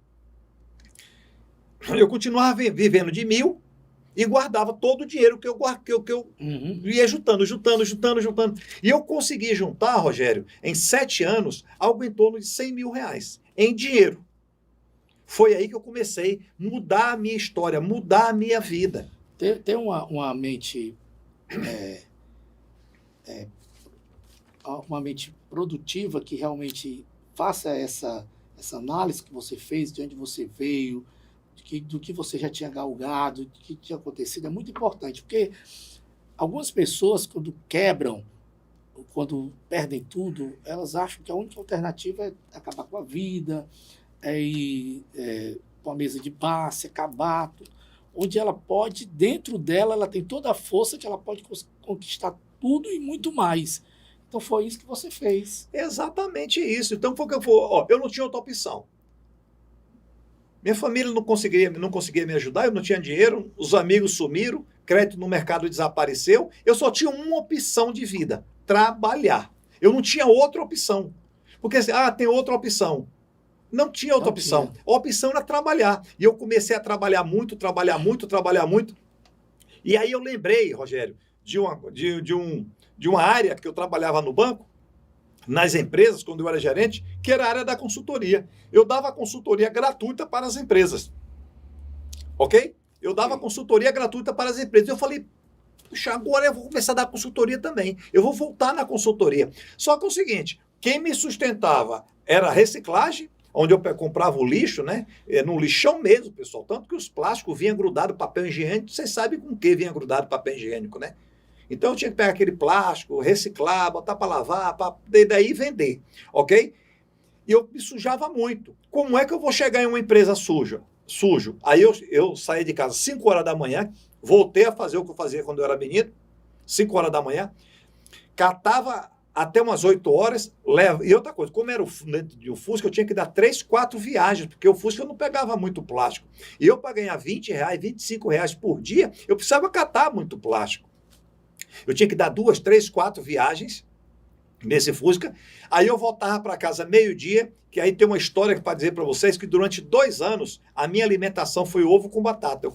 Eu continuava vivendo de 1.000 e guardava todo o dinheiro que eu ia juntando. E eu consegui juntar, Rogério, em 7 anos, algo em torno de R$ 100 mil em dinheiro. Foi aí que eu comecei a mudar a minha história, mudar a minha vida. Ter uma mente uma mente produtiva que realmente faça essa análise que você fez, de onde você veio, do que você já tinha galgado, do que tinha acontecido, é muito importante, porque algumas pessoas, quando quebram, quando perdem tudo, elas acham que a única alternativa é acabar com a vida, ir para uma mesa de passe, acabar tudo, onde ela pode, dentro dela, ela tem toda a força que ela pode conquistar tudo e muito mais. Então foi isso que você fez. Exatamente isso. Então foi que eu não tinha outra opção. Minha família não conseguia me ajudar, eu não tinha dinheiro, os amigos sumiram, crédito no mercado desapareceu, eu só tinha uma opção de vida: trabalhar. Eu não tinha outra opção. Porque tem outra opção. Não tinha outra opção. A opção era trabalhar. E eu comecei a trabalhar muito. E aí eu lembrei, Rogério, de uma área que eu trabalhava no banco, nas empresas, quando eu era gerente, que era a área da consultoria. Eu dava consultoria gratuita para as empresas. Ok? Eu dava consultoria gratuita para as empresas. Eu falei, puxa, agora eu vou começar a dar consultoria também. Eu vou voltar na consultoria. Só que é o seguinte, quem me sustentava era a reciclagem, onde eu comprava o lixo, né? No lixão mesmo, pessoal. Tanto que os plásticos vinham grudados papel higiênico. Vocês sabem com o que vinha grudado papel higiênico, né? Então eu tinha que pegar aquele plástico, reciclar, botar para lavar, para daí vender, ok? E eu me sujava muito. Como é que eu vou chegar em uma empresa sujo? Aí eu saí de casa às 5 horas da manhã, voltei a fazer o que eu fazia quando eu era menino, 5 horas da manhã, catava até umas 8 horas, e outra coisa, como era dentro de um Fusca, eu tinha que dar 3, 4 viagens, porque o Fusca eu não pegava muito plástico. E eu, para ganhar R$ 20, R$ 25 por dia, eu precisava catar muito plástico. Eu tinha que dar 2, 3, 4 viagens nesse Fusca. Aí eu voltava para casa meio-dia, que aí tem uma história para dizer para vocês que durante 2 anos a minha alimentação foi ovo com batata.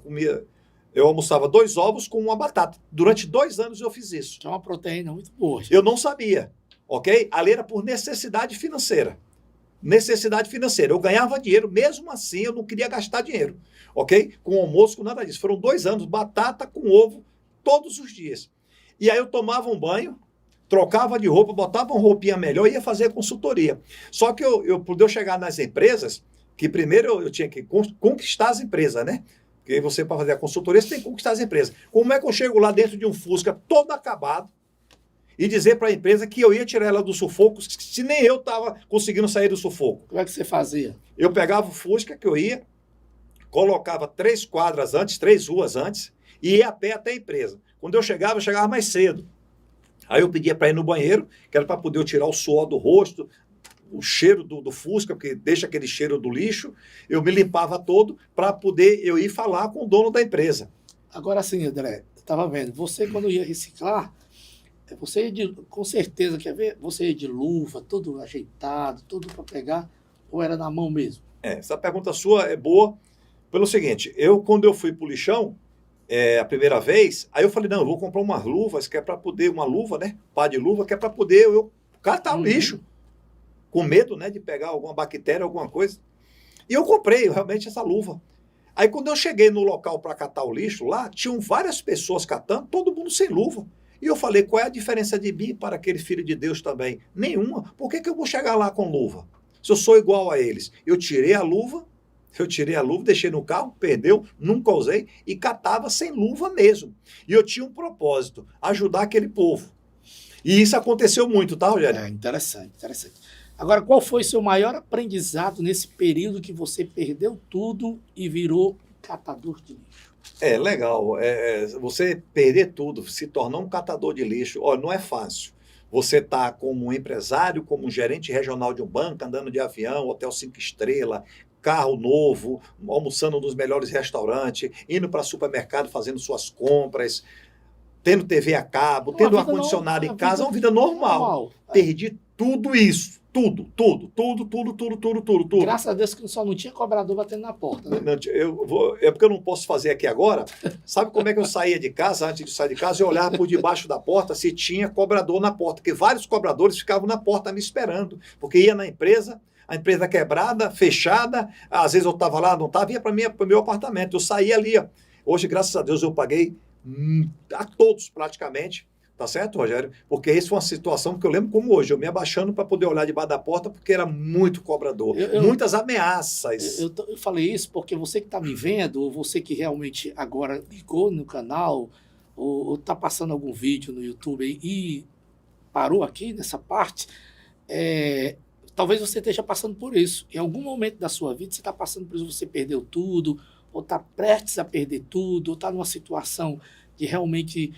Eu almoçava 2 ovos com uma batata. Durante 2 anos eu fiz isso. É uma proteína muito boa. Eu não sabia, ok? Ali era por necessidade financeira. necessidade financeira. Eu ganhava dinheiro, mesmo assim eu não queria gastar dinheiro, ok? Com almoço, com nada disso. Foram 2 anos, batata com ovo todos os dias. E aí eu tomava um banho, trocava de roupa, botava uma roupinha melhor e ia fazer consultoria. Só que por eu chegar nas empresas, que primeiro eu tinha que conquistar as empresas, né? Porque você, para fazer a consultoria, você tem que conquistar as empresas. Como é que eu chego lá dentro de um Fusca todo acabado e dizer para a empresa que eu ia tirar ela do sufoco, se nem eu estava conseguindo sair do sufoco? Como é que você fazia? Eu pegava o Fusca que eu ia, colocava 3 quadras antes, 3 ruas antes, e ia a pé até a empresa. Quando eu chegava mais cedo. Aí eu pedia para ir no banheiro, que era para poder eu tirar o suor do rosto, o cheiro do Fusca, porque deixa aquele cheiro do lixo. Eu me limpava todo para poder eu ir falar com o dono da empresa. Agora sim, André, eu estava vendo, você quando ia reciclar, você ia com certeza, quer ver? Você ia de luva, todo ajeitado, tudo para pegar, ou era na mão mesmo? Essa pergunta sua é boa pelo seguinte, quando eu fui para o lixão, a primeira vez, aí eu falei, não, eu vou comprar umas luvas, que é para poder, uma luva, né, pá de luva, que é para poder eu catar o lixo, com medo, né, de pegar alguma bactéria, alguma coisa. E eu comprei realmente essa luva. Aí quando eu cheguei no local para catar o lixo lá, tinham várias pessoas catando, todo mundo sem luva. E eu falei, qual é a diferença de mim para aquele filho de Deus também? Nenhuma. Por que eu vou chegar lá com luva? Se eu sou igual a eles. Eu tirei a luva, deixei no carro, perdeu, nunca usei, e catava sem luva mesmo. E eu tinha um propósito, ajudar aquele povo. E isso aconteceu muito, tá, Rogério? Interessante, interessante. Agora, qual foi seu maior aprendizado nesse período que você perdeu tudo e virou catador de lixo? Legal. Você perder tudo, se tornar um catador de lixo, não é fácil. Você está como um empresário, como um gerente regional de um banco, andando de avião, hotel 5 estrelas, carro novo, almoçando nos melhores restaurantes, indo para supermercado fazendo suas compras, tendo TV a cabo, tendo ar-condicionado em casa, é uma vida normal. Perdi tudo isso. Tudo. Graças a Deus que só não tinha cobrador batendo na porta, né? É porque eu não posso fazer aqui agora. Sabe como é que eu saía de casa? Antes de sair de casa, eu olhava por debaixo da porta se tinha cobrador na porta, porque vários cobradores ficavam na porta me esperando, porque ia na empresa, a empresa quebrada, fechada, às vezes eu estava lá, não estava, ia para o meu apartamento, eu saía ali. Hoje, graças a Deus, eu paguei a todos praticamente. Tá certo, Rogério? Porque isso foi uma situação que eu lembro como hoje, eu me abaixando para poder olhar debaixo da porta, porque era muito cobrador, muitas ameaças. Eu falei isso porque você que está me vendo, ou você que realmente agora ligou no canal, ou está passando algum vídeo no YouTube e parou aqui nessa parte, talvez você esteja passando por isso. Em algum momento da sua vida você está passando por isso, você perdeu tudo, ou está prestes a perder tudo, ou está numa situação de realmente...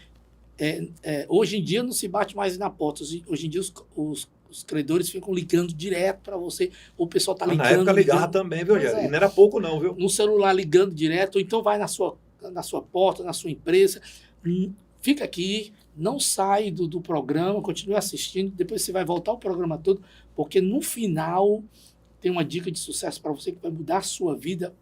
hoje em dia não se bate mais na porta. Hoje em dia os credores ficam ligando direto para você. O pessoal está ligando. Na época ligava também, viu, Rogério? E não era pouco não, viu? No celular ligando direto, ou então vai na sua porta, na sua empresa. Fica aqui, não sai do programa, continue assistindo. Depois você vai voltar o programa todo, porque no final tem uma dica de sucesso para você que vai mudar a sua vida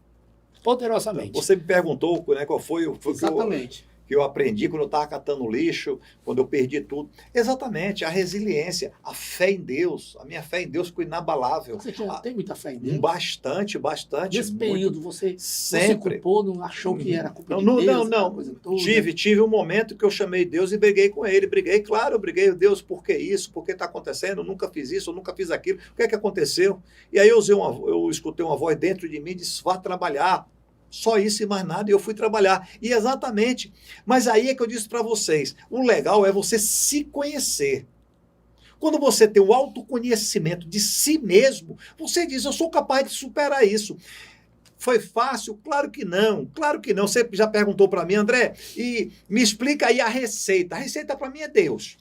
poderosamente. Você me perguntou, né, qual foi o... Exatamente. Que eu aprendi quando eu estava catando lixo, quando eu perdi tudo. Exatamente, a resiliência, a fé em Deus. A minha fé em Deus ficou inabalável. Você tem muita fé em Deus? Bastante. Nesse período, você culpou, não achou que era culpa de Deus? Não. Tive um momento que eu chamei Deus e briguei com ele. Briguei, Deus, por que isso? Por que está acontecendo? Eu nunca fiz isso, eu nunca fiz aquilo. O que é que aconteceu? E aí eu escutei uma voz dentro de mim e disse, vá trabalhar. Só isso e mais nada, e eu fui trabalhar. E exatamente. Mas aí é que eu disse para vocês, o legal é você se conhecer. Quando você tem o autoconhecimento de si mesmo, você diz, eu sou capaz de superar isso. Foi fácil? Claro que não. Você já perguntou para mim, André, e me explica aí a receita. A receita para mim é Deus.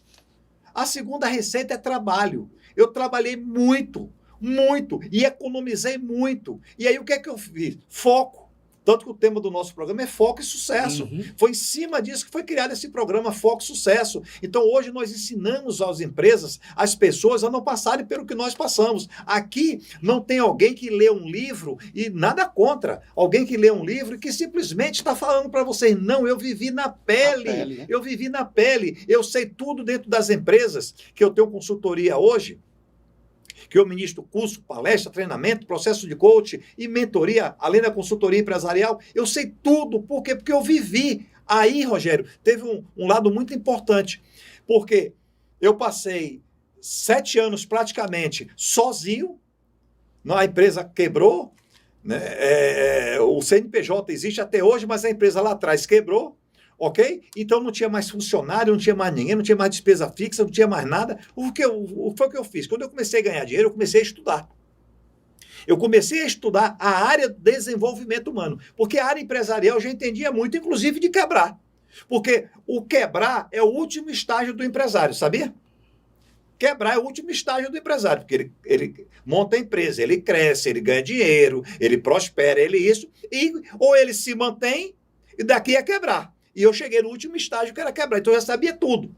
A segunda receita é trabalho. Eu trabalhei muito, e economizei muito. E aí o que é que eu fiz? Foco. Tanto que o tema do nosso programa é foco e sucesso. Foi em cima disso que foi criado esse programa Foco e Sucesso. Então, hoje nós ensinamos às empresas, às pessoas a não passarem pelo que nós passamos. Aqui não tem alguém que lê um livro e nada contra. Alguém que lê um livro e que simplesmente está falando para vocês, não, eu vivi na pele. Né? Eu vivi na pele. Eu sei tudo dentro das empresas que eu tenho consultoria hoje. que eu ministro curso, palestra, treinamento, processo de coaching e mentoria, além da consultoria empresarial. Eu sei tudo. Por quê? Porque eu vivi. Aí, Rogério, teve um lado muito importante, porque eu passei 7 anos praticamente sozinho, a empresa quebrou, né? O CNPJ existe até hoje, mas a empresa lá atrás quebrou, ok? Então não tinha mais funcionário, não tinha mais ninguém, não tinha mais despesa fixa, não tinha mais nada. O que foi o que eu fiz? Quando eu comecei a ganhar dinheiro, eu comecei a estudar. Eu comecei a estudar a área de desenvolvimento humano, porque a área empresarial eu já entendia muito, inclusive de quebrar. Porque o quebrar é o último estágio do empresário, sabia? Quebrar é o último estágio do empresário, porque ele monta a empresa, ele cresce, ele ganha dinheiro, ele prospera, ele isso, e ou ele se mantém e daqui é quebrar. E eu cheguei no último estágio que era quebrar, então eu já sabia tudo.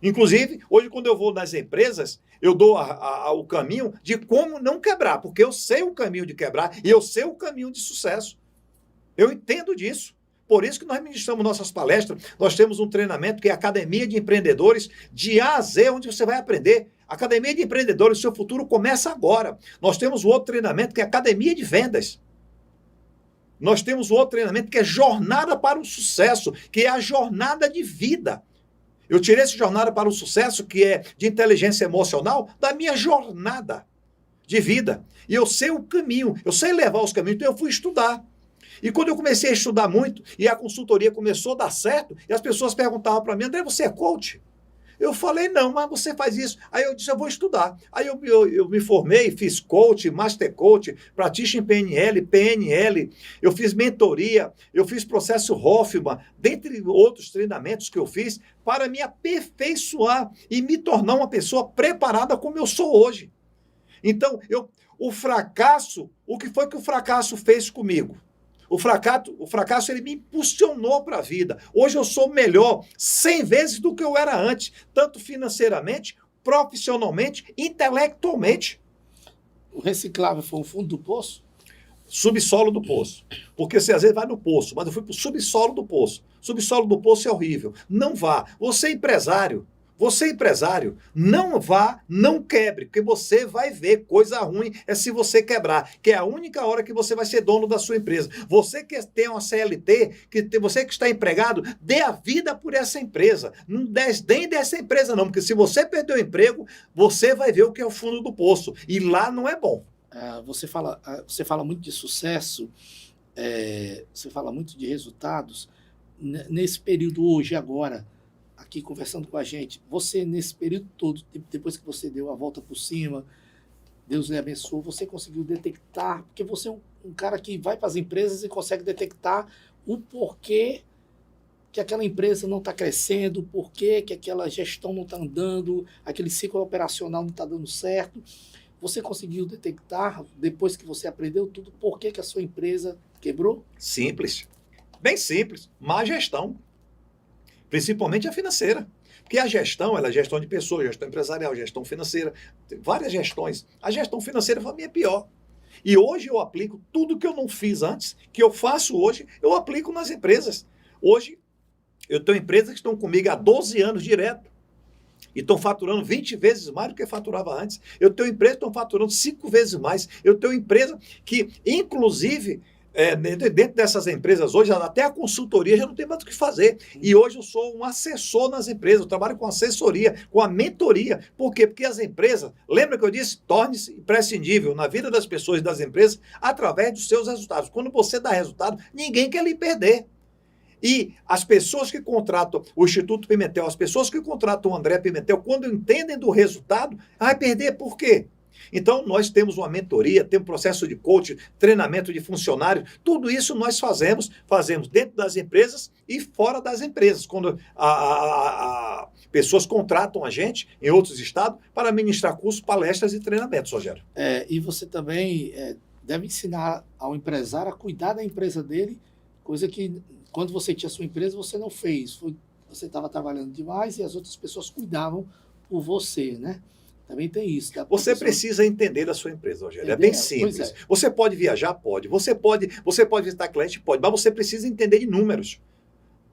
Inclusive, hoje quando eu vou nas empresas, eu dou o caminho de como não quebrar, porque eu sei o caminho de quebrar e eu sei o caminho de sucesso. Eu entendo disso. Por isso que nós ministramos nossas palestras, nós temos um treinamento que é a Academia de Empreendedores, de A a Z, onde você vai aprender. Academia de Empreendedores, o seu futuro começa agora. Nós temos o outro treinamento que é a Academia de Vendas. Nós temos o outro treinamento que é Jornada para o Sucesso, que é a jornada de vida. Eu tirei essa jornada para o sucesso, que é de inteligência emocional, da minha jornada de vida. E eu sei o caminho, eu sei levar os caminhos, então eu fui estudar. E quando eu comecei a estudar muito, e a consultoria começou a dar certo, e as pessoas perguntavam para mim, André, você é coach? Eu falei, não, mas você faz isso. Aí eu disse, eu vou estudar. Aí eu me formei, fiz coach, master coach, practitioner em PNL, PNL, eu fiz mentoria, eu fiz processo Hoffman, dentre outros treinamentos que eu fiz, para me aperfeiçoar e me tornar uma pessoa preparada como eu sou hoje. Então, o fracasso, o que foi que o fracasso fez comigo? O fracasso ele me impulsionou para a vida. Hoje eu sou melhor 100 vezes do que eu era antes, tanto financeiramente, profissionalmente, intelectualmente. O reciclável foi o fundo do poço? Subsolo do poço. Porque você às vezes vai no poço, mas eu fui para o subsolo do poço. Subsolo do poço é horrível. Não vá. Você é empresário, não vá, não quebre, porque você vai ver coisa ruim é se você quebrar, que é a única hora que você vai ser dono da sua empresa. Você que tem uma CLT, você que está empregado, dê a vida por essa empresa. Não desdenhe dessa empresa não, porque se você perder o emprego, você vai ver o que é o fundo do poço. E lá não é bom. Você fala muito de sucesso, você fala muito de resultados. Nesse período hoje, agora, aqui conversando com a gente, você nesse período todo, depois que você deu a volta por cima, Deus lhe abençoou, você conseguiu detectar, porque você é um cara que vai para as empresas e consegue detectar o porquê que aquela empresa não está crescendo, o porquê que aquela gestão não está andando, aquele ciclo operacional não está dando certo. Você conseguiu detectar, depois que você aprendeu tudo, por que a sua empresa quebrou? Simples. Bem simples. Má gestão. Principalmente a financeira. Porque a gestão, ela é gestão de pessoas, gestão empresarial, gestão financeira, tem várias gestões. A gestão financeira para mim é pior. E hoje eu aplico tudo que eu não fiz antes, que eu faço hoje, eu aplico nas empresas. Hoje, eu tenho empresas que estão comigo há 12 anos direto. E estão faturando 20 vezes mais do que faturava antes. Eu tenho empresas que estão faturando 5 vezes mais. Eu tenho empresa que, inclusive, dentro dessas empresas hoje, até a consultoria já não tem mais o que fazer. E hoje eu sou um assessor nas empresas, eu trabalho com assessoria, com a mentoria. Por quê? Porque as empresas, lembra que eu disse, torne-se imprescindível na vida das pessoas e das empresas através dos seus resultados. Quando você dá resultado, ninguém quer lhe perder. E as pessoas que contratam o Instituto Pimentel, as pessoas que contratam o André Pimentel, quando entendem do resultado, vai perder por quê? Então, nós temos uma mentoria, temos processo de coaching, treinamento de funcionários, tudo isso nós fazemos dentro das empresas e fora das empresas, quando pessoas contratam a gente em outros estados para ministrar cursos, palestras e treinamentos, Rogério. E você também deve ensinar ao empresário a cuidar da empresa dele, coisa que quando você tinha sua empresa você não fez, você estava trabalhando demais e as outras pessoas cuidavam por você, né? Também tem isso. Você precisa entender a sua empresa, Rogério. É bem simples. Você pode viajar? Pode. Você pode visitar cliente? Pode. Mas você precisa entender de números.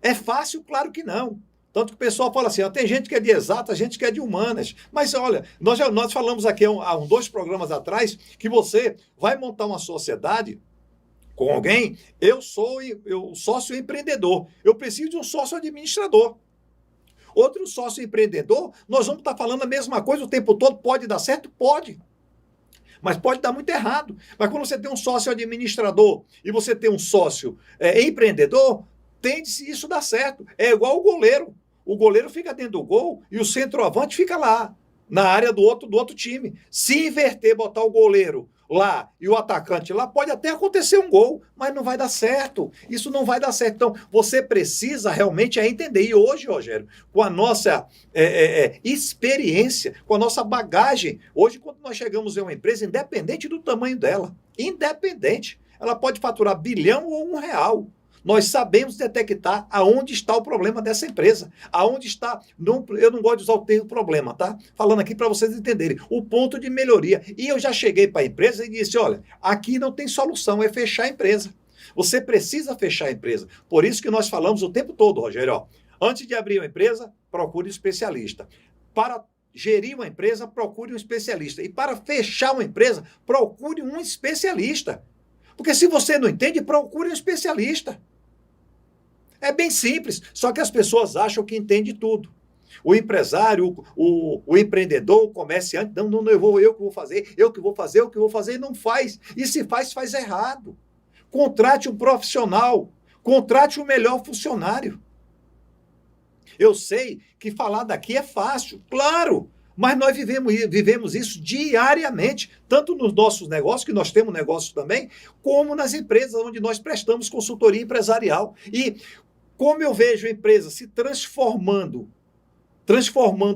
É fácil? Claro que não. Tanto que o pessoal fala assim, ó, tem gente que é de exatas, gente que é de humanas. Mas olha, nós falamos aqui há 2 programas atrás que você vai montar uma sociedade com alguém, eu sou sócio empreendedor, eu preciso de um sócio administrador. Outro sócio empreendedor, nós vamos estar falando a mesma coisa o tempo todo, pode dar certo? Pode. Mas pode dar muito errado. Mas quando você tem um sócio administrador e você tem um sócio empreendedor, tende-se isso dar certo. É igual o goleiro. O goleiro fica dentro do gol e o centroavante fica lá, na área do outro time. Se inverter, botar o goleiro lá e o atacante lá, pode até acontecer um gol, mas não vai dar certo. Isso não vai dar certo. Então, você precisa realmente entender. E hoje, Rogério, com a nossa experiência, com a nossa bagagem, hoje, quando nós chegamos em uma empresa, independente do tamanho dela, independente, ela pode faturar bilhão ou R$1. Nós sabemos detectar aonde está o problema dessa empresa. Aonde está, eu não gosto de usar o termo problema, tá? Falando aqui para vocês entenderem, o ponto de melhoria. E eu já cheguei para a empresa e disse, olha, aqui não tem solução, é fechar a empresa. Você precisa fechar a empresa. Por isso que nós falamos o tempo todo, Rogério, ó, antes de abrir uma empresa, procure um especialista. Para gerir uma empresa, procure um especialista. E para fechar uma empresa, procure um especialista. Porque se você não entende, procure um especialista. É bem simples, só que as pessoas acham que entende tudo. O empresário, o empreendedor, o comerciante, não, eu que vou fazer, e não faz. E se faz errado. Contrate um profissional, contrate o melhor funcionário. Eu sei que falar daqui é fácil, claro, mas nós vivemos isso diariamente, tanto nos nossos negócios, que nós temos negócios também, como nas empresas onde nós prestamos consultoria empresarial. E como eu vejo a empresa se transformando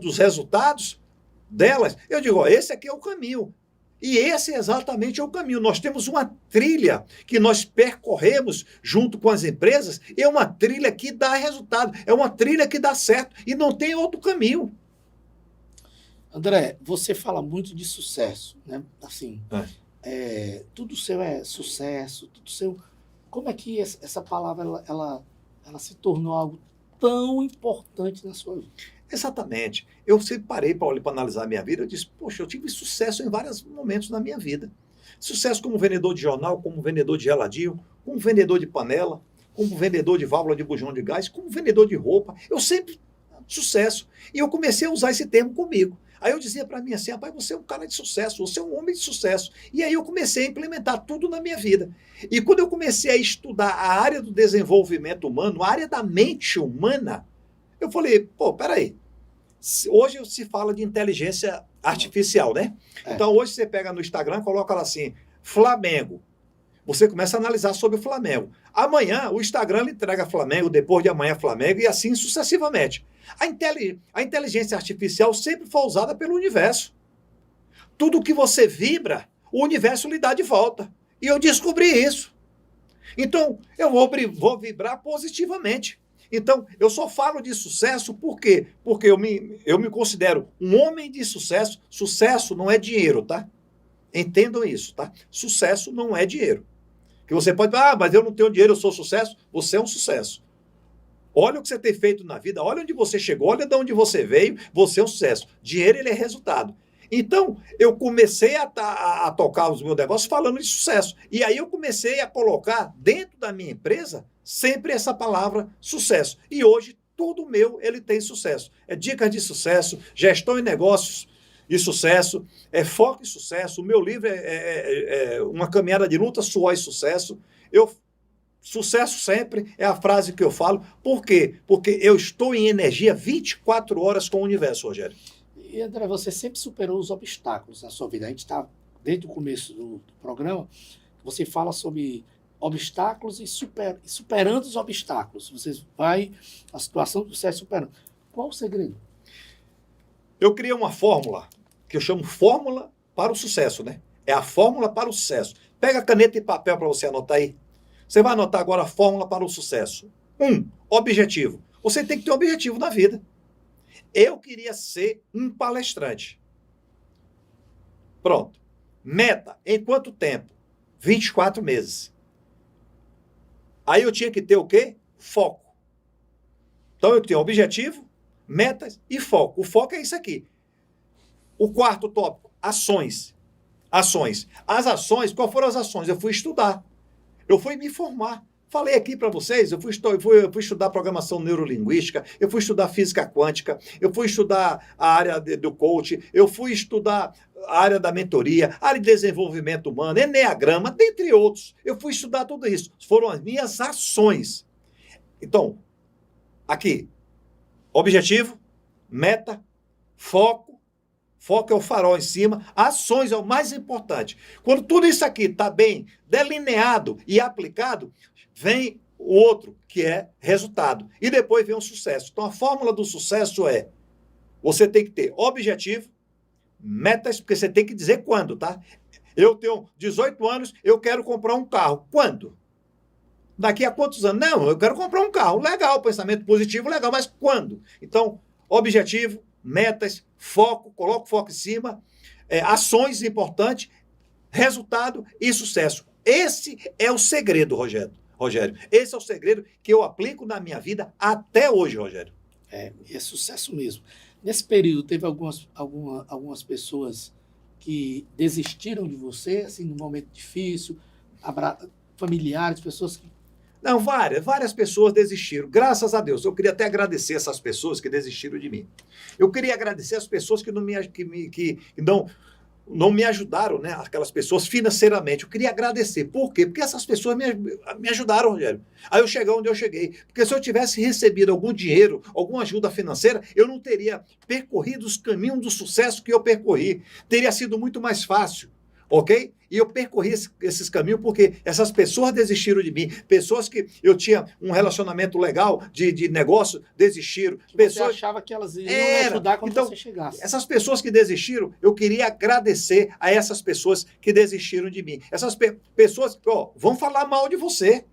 os resultados delas, eu digo, ó, esse aqui é o caminho. E esse é exatamente o caminho. Nós temos uma trilha que nós percorremos junto com as empresas, e é uma trilha que dá resultado, é uma trilha que dá certo, e não tem outro caminho. André, você fala muito de sucesso, né? Assim, tudo seu é sucesso, tudo seu... Como é que essa palavra, ela se tornou algo tão importante na sua vida? Exatamente. Eu sempre parei para analisar a minha vida, eu disse, poxa, eu tive sucesso em vários momentos na minha vida. Sucesso como vendedor de jornal, como vendedor de geladinho, como vendedor de panela, como vendedor de válvula de bujão de gás, como vendedor de roupa. Eu sempre, sucesso. E eu comecei a usar esse termo comigo. Aí eu dizia para mim assim, rapaz, você é um cara de sucesso, você é um homem de sucesso. E aí eu comecei a implementar tudo na minha vida. E quando eu comecei a estudar a área do desenvolvimento humano, a área da mente humana, eu falei, pô, peraí, hoje se fala de inteligência artificial, né? Então hoje você pega no Instagram, coloca lá assim, Flamengo. Você começa a analisar sobre o Flamengo. Amanhã o Instagram lhe entrega Flamengo, depois de amanhã Flamengo, e assim sucessivamente. A inteligência artificial sempre foi usada pelo universo. Tudo que você vibra, o universo lhe dá de volta. E eu descobri isso. Então, eu vou vibrar positivamente. Então, eu só falo de sucesso por quê? Porque eu me considero um homem de sucesso. Sucesso não é dinheiro, tá? Entendam isso, tá? Sucesso não é dinheiro. Que você pode falar, mas eu não tenho dinheiro, eu sou sucesso. Você é um sucesso. Olha o que você tem feito na vida, olha onde você chegou, olha de onde você veio, você é um sucesso. Dinheiro, ele é resultado. Então, eu comecei a tocar os meus negócios falando de sucesso. E aí eu comecei a colocar dentro da minha empresa sempre essa palavra sucesso. E hoje, tudo meu, ele tem sucesso. É dicas de sucesso, gestão em negócios e sucesso, foco em sucesso. O meu livro é uma caminhada de luta, suor e sucesso. Sucesso sempre é a frase que eu falo. Por quê? Porque eu estou em energia 24 horas com o universo, Rogério. E, André, você sempre superou os obstáculos na sua vida. A gente está, desde o começo do programa, você fala sobre obstáculos e superando os obstáculos. Você vai, a situação que você é superando. Qual o segredo? Eu criei uma fórmula, que eu chamo fórmula para o sucesso, né? É a fórmula para o sucesso. Pega caneta e papel para você anotar aí. Você vai anotar agora a fórmula para o sucesso. 1. Objetivo. Você tem que ter um objetivo na vida. Eu queria ser um palestrante. Pronto. Meta. Em quanto tempo? 24 meses. Aí eu tinha que ter o quê? Foco. Então eu tenho objetivo, metas e foco. O foco é isso aqui. O quarto tópico, ações. Ações. As ações, qual foram as ações? Eu fui estudar. Eu fui me informar. Falei aqui para vocês, eu fui estudar programação neurolinguística, eu fui estudar física quântica, eu fui estudar a área do coach, eu fui estudar a área da mentoria, a área de desenvolvimento humano, eneagrama, dentre outros. Eu fui estudar tudo isso. Foram as minhas ações. Então, aqui, objetivo, meta, foco. Foco é o farol em cima, ações é o mais importante. Quando tudo isso aqui está bem delineado e aplicado, vem o outro, que é resultado. E depois vem o sucesso. Então, a fórmula do sucesso é, você tem que ter objetivo, metas, porque você tem que dizer quando, tá? Eu tenho 18 anos, eu quero comprar um carro. Quando? Daqui a quantos anos? Não, eu quero comprar um carro. Legal, pensamento positivo, legal, mas quando? Então, objetivo, metas, foco, coloca o foco em cima, ações importantes, resultado e sucesso. Esse é o segredo, Rogério. Esse é o segredo que eu aplico na minha vida até hoje, Rogério. É sucesso mesmo. Nesse período, teve algumas pessoas que desistiram de você, assim, num momento difícil, familiares, pessoas que... Não, várias pessoas desistiram, graças a Deus. Eu queria até agradecer essas pessoas que desistiram de mim. Eu queria agradecer as pessoas que não me ajudaram, né? Aquelas pessoas financeiramente. Eu queria agradecer. Por quê? Porque essas pessoas me ajudaram, Rogério. Aí eu cheguei onde eu cheguei. Porque se eu tivesse recebido algum dinheiro, alguma ajuda financeira, eu não teria percorrido os caminhos do sucesso que eu percorri. Teria sido muito mais fácil. Ok? E eu percorri esses caminhos porque essas pessoas desistiram de mim. Pessoas que eu tinha um relacionamento legal de negócio, desistiram. Você achava que elas iriam ajudar quando você chegasse. Essas pessoas que desistiram, eu queria agradecer a essas pessoas que desistiram de mim. Essas pessoas, vão falar mal de você.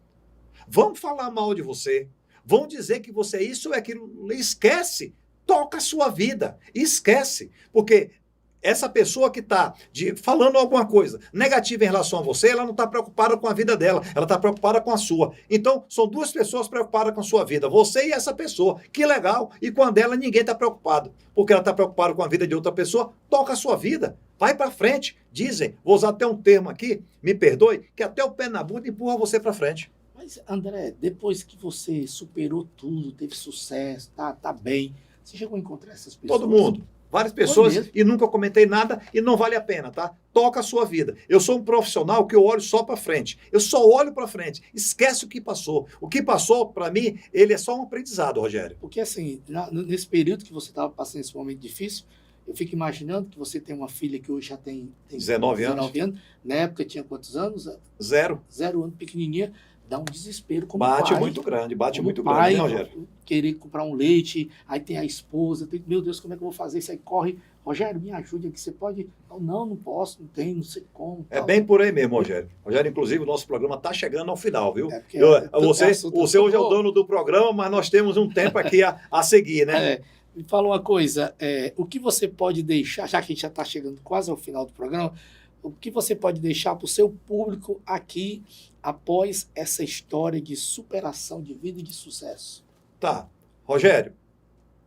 Vão falar mal de você. Vão dizer que você é isso ou aquilo. Esquece. Toca a sua vida. Esquece. Porque... essa pessoa que está falando alguma coisa negativa em relação a você, ela não está preocupada com a vida dela, ela está preocupada com a sua. Então, são duas pessoas preocupadas com a sua vida, você e essa pessoa. Que legal! E com a dela ninguém está preocupado, porque ela está preocupada com a vida de outra pessoa. Toca a sua vida, vai para frente. Dizem, vou usar até um termo aqui, me perdoe, que até o pé na bunda empurra você para frente. Mas, André, depois que você superou tudo, teve sucesso, tá bem, você chegou a encontrar essas pessoas? Todo mundo. Várias pessoas e nunca comentei nada e não vale a pena, tá? Toca a sua vida. Eu sou um profissional que eu olho só para frente. Eu só olho para frente. Esquece o que passou. O que passou, para mim, ele é só um aprendizado, Rogério. Porque assim, nesse período que você estava passando esse momento difícil, eu fico imaginando que você tem uma filha que hoje já tem 19 anos. Na época tinha quantos anos? 0 ano, pequenininha. Dá um desespero como bate pai. Muito grande, bate como muito pai, grande, né, Rogério? Querer comprar um leite, aí tem a esposa, meu Deus, como é que eu vou fazer isso? Aí corre, Rogério, me ajude aqui, você pode... Não posso, não tem, não sei como. É bem por aí mesmo, Rogério. Rogério, inclusive, o nosso programa está chegando ao final, viu? Você hoje é o dono do programa, mas nós temos um tempo aqui a seguir, né? Me fala uma coisa, o que você pode deixar, já que a gente já está chegando quase ao final do programa, o que você pode deixar para o seu público aqui após essa história de superação de vida e de sucesso? Tá. Rogério,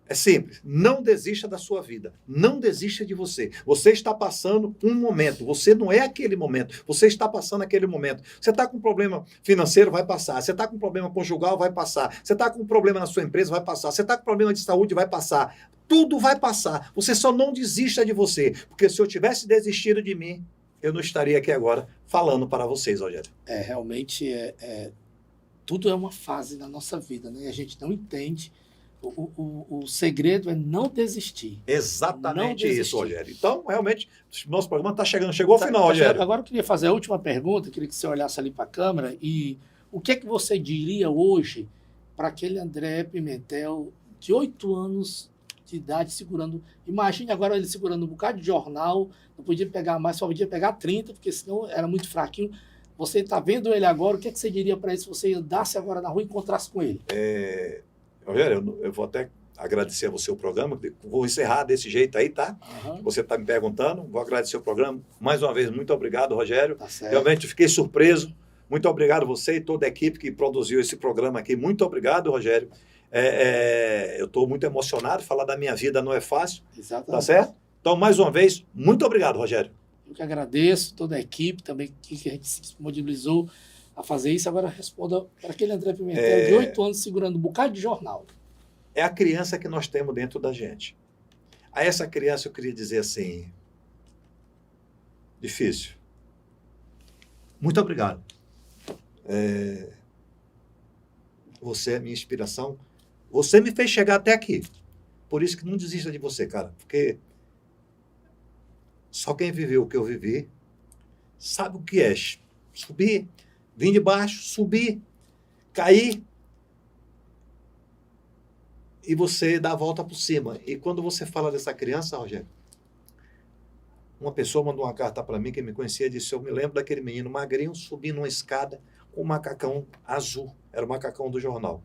é simples. Não desista da sua vida. Não desista de você. Você está passando um momento. Você não é aquele momento. Você está passando aquele momento. Você está com um problema financeiro, vai passar. Você está com um problema conjugal, vai passar. Você está com um problema na sua empresa, vai passar. Você está com um problema de saúde, vai passar. Tudo vai passar. Você só não desista de você. Porque se eu tivesse desistido de mim, eu não estaria aqui agora falando para vocês, Rogério. Realmente, tudo é uma fase na nossa vida, né? E a gente não entende. O segredo é não desistir. Exatamente isso, Rogério. Então, realmente, nosso programa chegou ao final, Rogério. Agora eu queria fazer a última pergunta, queria que você olhasse ali para a câmera e o que é que você diria hoje para aquele André Pimentel de 8 anos de idade segurando... Imagine agora ele segurando um bocado de jornal, não podia pegar mais, só podia pegar 30, porque senão era muito fraquinho. Você está vendo ele agora, o que é que você diria para ele se você andasse agora na rua e encontrasse com ele? Rogério, eu vou até agradecer a você o programa, vou encerrar desse jeito aí, tá? Uhum. Você está me perguntando, vou agradecer o programa. Mais uma vez, muito obrigado, Rogério. Tá certo. Realmente fiquei surpreso. Muito obrigado a você e toda a equipe que produziu esse programa aqui. Muito obrigado, Rogério. Eu estou muito emocionado, falar da minha vida não é fácil, tá Exatamente. certo? Então, mais uma vez, muito obrigado, Rogério. Eu que agradeço, toda a equipe também que a gente se disponibilizou a fazer isso. Agora responda para aquele André Pimentel de 8 anos segurando um bocado de jornal. É a criança que nós temos dentro da gente. A essa criança eu queria dizer assim, difícil. Muito obrigado. Você é minha inspiração. Você me fez chegar até aqui. Por isso que não desista de você, cara. Porque só quem viveu o que eu vivi sabe o que é subir, vir de baixo, subir, cair e você dá a volta por cima. E quando você fala dessa criança, Rogério, uma pessoa mandou uma carta para mim que me conhecia e disse: eu me lembro daquele menino magrinho subindo uma escada com um macacão azul. Era o macacão do jornal.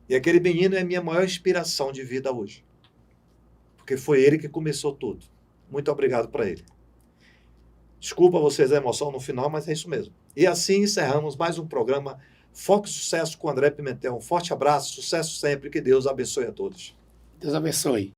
E aquele menino é a minha maior inspiração de vida hoje. Porque foi ele que começou tudo. Muito obrigado para ele. Desculpa vocês a emoção no final, mas é isso mesmo. E assim encerramos mais um programa Foco e Sucesso com André Pimentel. Um forte abraço, sucesso sempre, que Deus abençoe a todos. Deus abençoe.